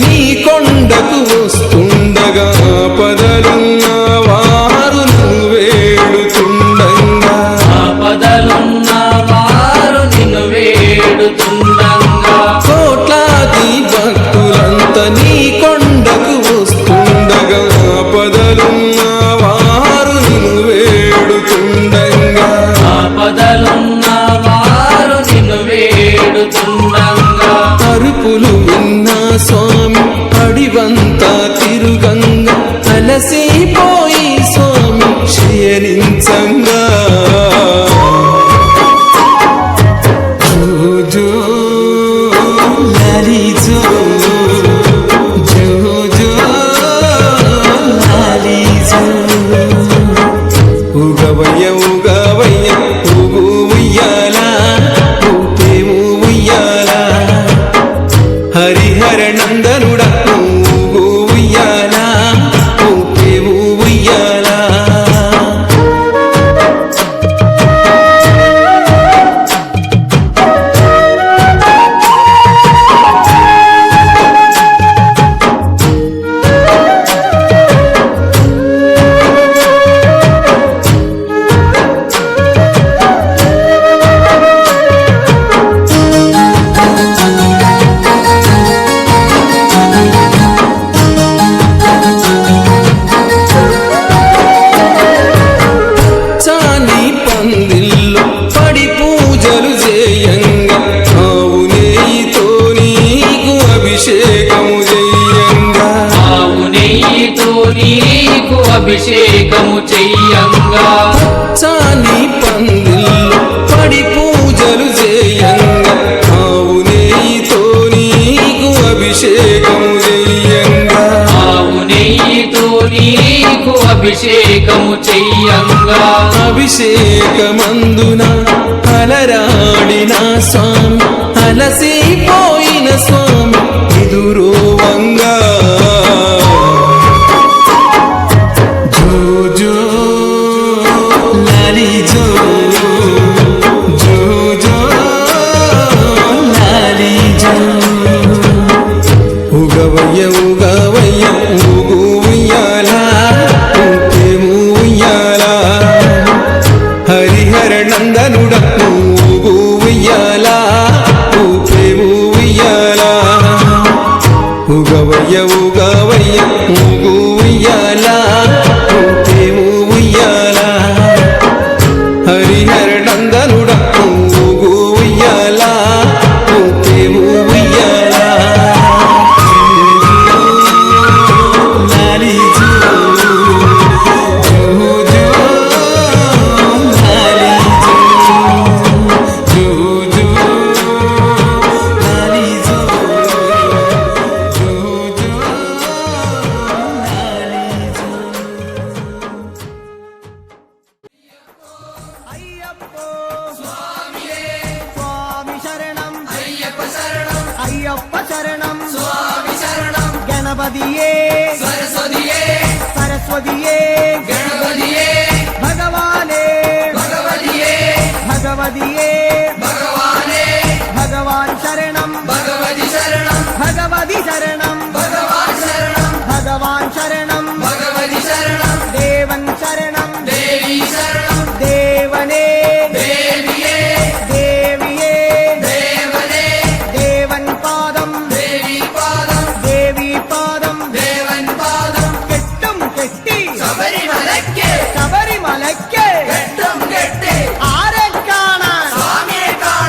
నీ కొండకు వస్తుండగా పదలున్న వారు నిన్ను వేడుతుండగా ఆపదలున్న వారు నిన్ను వేడుతుండగా కోట్లాది భక్తులంతా నీ కొండకు వస్తుండగా పదలున్న వారు నిన్ను వేడుతుండగా ఆపదలున్న వారు నిన్ను వేడుతుండగా అరుపులు విన్నా స్వామి అడివంతా తిరుగంగా అలసిపోయి స్వామి క్షీణించంగా జో జో లాలి జో జో జో లాలి జో ఉగవయ్య ఉగవయ్య ఊగు ఉయ్యాల ఊపేము ఉయ్యాల హరిహర నందనుడ ఊగు ఉయ్యాల ఊపేము ఉయ్యాల చాని పందిల్లో పడి పూజలు చేయంగా ఆవు నెయ్యితో నీకు అభిషేకము చేయంగా ఆవు నెయ్యితో నీకు అభిషేకము చెయ్యంగా చాని పందిల్లో పడి పూజలు చేయంగా ఆవు నెయ్యితో నీకు అభిషేకము చేయంగా ఆవు నెయ్యితో నీకు అభిషేకము చెయ్యంగా అభిషేకమందున అలరాడిన స్వామి అలసిపోయిన స్వామి ఎదురోవంగా జో జో లాలి జో జో జో లాలి జో ఉగవయ్య ఉగవయ్య ఊగు ఉయ్యాల ఊపేము ఉయ్యాల హరిహర నందనుడ ఊగు ఉయ్యాల ఊపేము ఉయ్యాల ఉగవయ్య ఉగవయ్య ఊగు ఉయ్యాల ఊపేము ఉయ్యాల హరిహర నందనుడ ఊగు ఉయ్యాల ఊపేము ఉయ్యాల లాలి జో జో జో లాలి జో జో జో లాలి జో జో జో లాలి జో స్వామి శరణం అయ్యప్ప శరణం అయ్యప్ప శరణం స్వామి శరణం గణపతియే సరస్వతియే సరస్వతియే గణపతియే భగవానే భగవతియే భగవతియే భగవానే భగవాన్ శరణం భగవతి శరణం భగవతి శరణం భగవాన్ శరణం భగవాన్ శరణం భగవతి శరణం దేవన్ శరణం దేవి శరణం దేవనే దేవియే దేవియే దేవనే దేవన్ పాదం దేవి పాదం దేవి పాదం దేవన్ పాదం కెట్టం కెట్టి శబరిమలక్కే కెట్టం కెట్టి ఆరే కాణ స్వామియే కాణ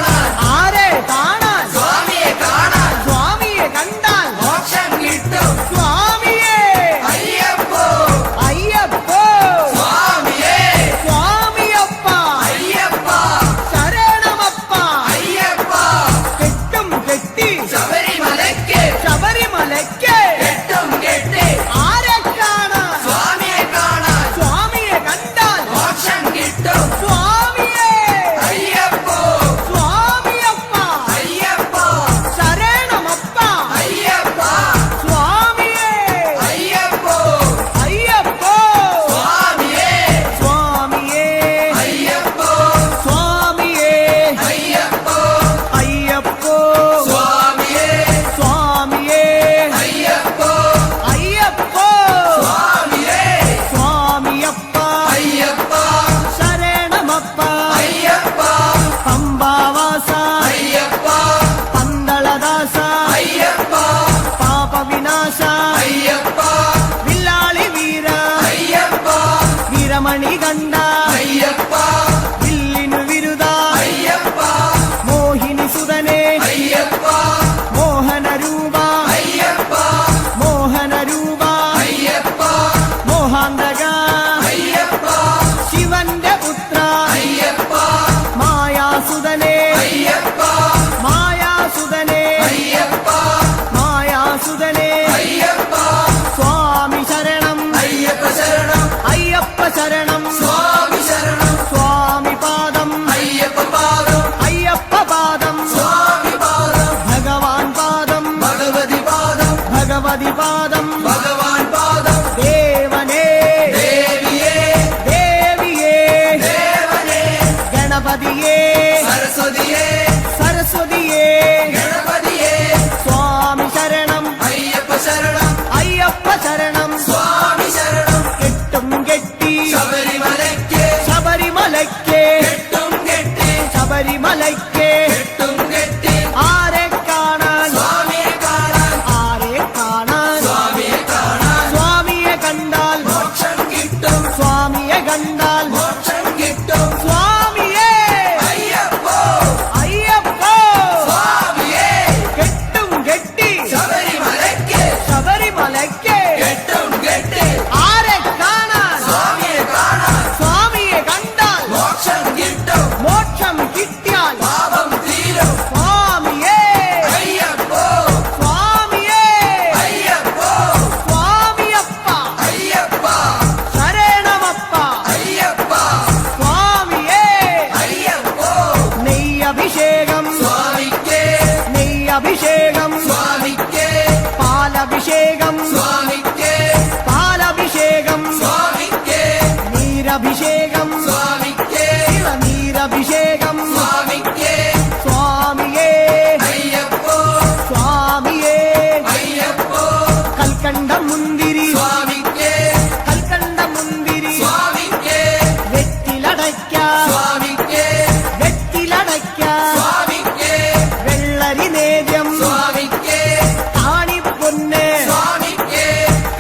ശബരിമലയ്ക്ക് കെട്ടും കെട്ടി ആരെ കാണാൻ സ്വാമിയെ കാണാൻ ആരെ കാണാൻ സ്വാമിയെ കാണാൻ സ്വാമിയെ കണ്ടാൽ മോക്ഷം കിട്ടും സ്വാമിയെ കണ്ടാൽ മോക്ഷം കിട്ടും സ്വാമിയെ അയ്യപ്പോ അയ്യപ്പോ സ്വാമിയെ കെട്ടും കെട്ടി ശബരിമലയ്ക്ക് ശബരിമലയ്ക്ക് കെട്ടും കെട്ടി ആരെ കാണാൻ സ്വാമിയെ കാണാൻ സ്വാമിയെ കണ്ടാൽ മോക്ഷം കിട്ടും മോക്ഷം കിട്ടിയാൽ പാപം തീരും സ്വാമിയെ അയ്യപ്പോ സ്വാമിയെ അയ്യപ്പോ സ്വാമിയപ്പ അയ്യപ്പ ശരണമപ്പ അയ്യപ്പ സ്വാമിയെ അയ്യപ്പോ നെയ്യഭിഷേകം സ്വാമിക്ക് നെയ്യഭിഷേകം സ്വാമിക്ക് പാലഭിഷേകം സ്വാമിക്ക് പാലഭിഷേകം സ്വാമിക്ക് നീരഭിഷേകം സ്വാമിക്ക് നീരഭിഷേകം സ്വാമിക്ക് സ്വാമിയെ അയ്യപ്പോ സ്വാമിയെ അയ്യപ്പോ കൽക്കണ്ട മുന്തിരി സ്വാമിക്ക് കൽക്കണ്ട മുന്തിരി സ്വാമിക്ക് വെറ്റിലടയ്ക്ക സ്വാമിക്ക് വെറ്റിലടയ്ക്ക സ്വാമിക്ക് വെള്ളരി നേദ്യം സ്വാമിക്ക് കാണിപ്പൊന്ന് സ്വാമിക്ക്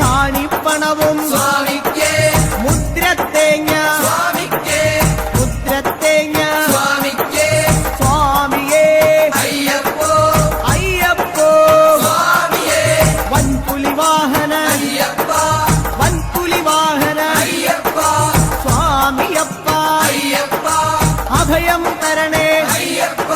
കാണിപ്പണവും സ്വാമിക്ക് മുദ്രത്തേങ്ങ സ്വാമിക്ക് മുദ്രത്തേങ്ങ സ്വാമിക്ക് സ്വാമിയെ അയ്യപ്പോ അയ്യപ്പോ സ്വാമിയെ വൻപുലി വാഹന അയ്യപ്പ വൻപുലി വാഹന അയ്യപ്പ സ്വാമിയപ്പ അയ്യപ്പ അഭയം തരണേ അയ്യപ്പ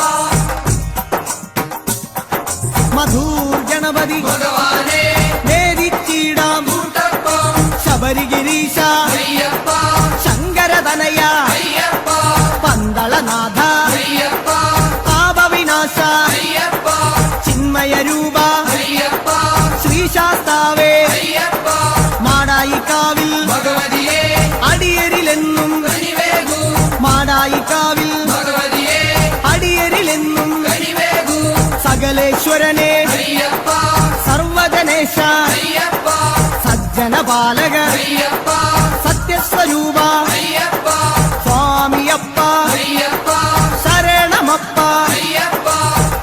മധൂർ ഗണപതി ഭഗവാനെ നേരിച്ചിടാം കൂട്ടപ്പം ശബരിഗിരീശ അയ്യപ്പ ശങ്കരതനയ അയ്യപ്പ പന്തളനാഥ അയ്യപ്പ പാപവിനാശ അയ്യപ്പ ചിന്മയരൂപ അയ്യപ്പ ശ്രീശാസ്താവേ അയ്യപ്പ മാടായിക്കാവിൽ ഭഗവതിയെ അടിയരിലെന്നും കനിവേകൂ മാടായിക്കാവിൽ ഭഗവതിയെ അടിയരിലെന്നും കനിവേകൂ സകലേശ്വരനെ അയ്യപ്പ സർവജനേശ അയ്യപ്പ സജ്ജനപാലക അയ്യപ്പ സത്യസ്വരൂപ അയ്യപ്പ സ്വാമിയപ്പ അയ്യപ്പ ശരണമപ്പ അയ്യപ്പ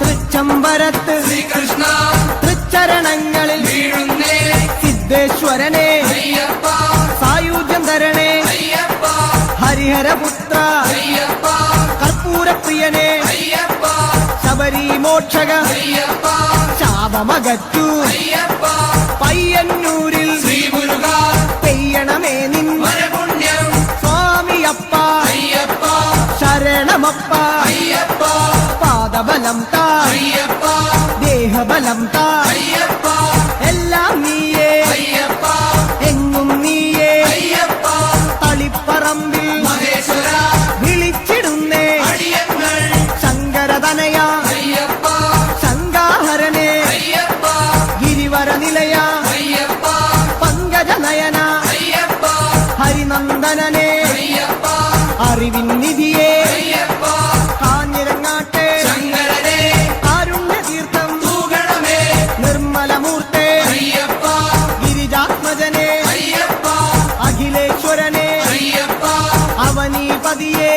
തൃച്ചംബരത്ത് ശ്രീകൃഷ്ണ തൃച്ചരണങ്ങളിൽ വീഴുന്നേ സിദ്ധേശ്വരനെ അയ്യപ്പ സായുജ്യം തരണേ അയ്യപ്പ ഹരിഹരപുത്ര അയ്യപ്പ കർപ്പൂരപ്രിയനെ അയ്യപ്പ ശബരി മോക്ഷക അയ്യപ്പ ശാപമകറ്റു അയ്യപ്പ പയ്യന്നൂരിൽ ശ്രീമുരുക പെയ്യണമേ നിൻ വരപുണ്യം സ്വാമിയപ്പ അയ്യപ്പ ശരണമപ്പ അയ്യപ്പ പാദബലം താ അയ്യപ്പ ദേഹബലം താ അയ്യപ്പ എല്ലാം നീയേ അയ്യപ്പ എങ്ങും നീയേ അയ്യപ്പ തളിപ്പറമ്പിൽ മഹേശ്വര വിളിച്ചിടുന്നേ അടിയങ്ങൾ ശങ്കരതനയ അയ്യപ്പ ശങ്കാഹരനെ അയ്യപ്പ ഗിരിവര നിലയ അയ്യപ്പ പങ്കജനയന അയ്യപ്പ ഹരിനന്ദനനെ അയ്യപ്പ അറിവിൻ നിധിയെ അയ്യപ്പ കാഞ്ഞിരങ്ങാട്ടെ ശങ്കരനെ കാരുണ്യതീർത്ഥം തൂകണമേ നിർമ്മലമൂർത്തെ അയ്യപ്പ ഗിരിജാത്മജനെ അയ്യപ്പ അഖിലേശ്വരനെ അയ്യപ്പ അവനീപതിയെ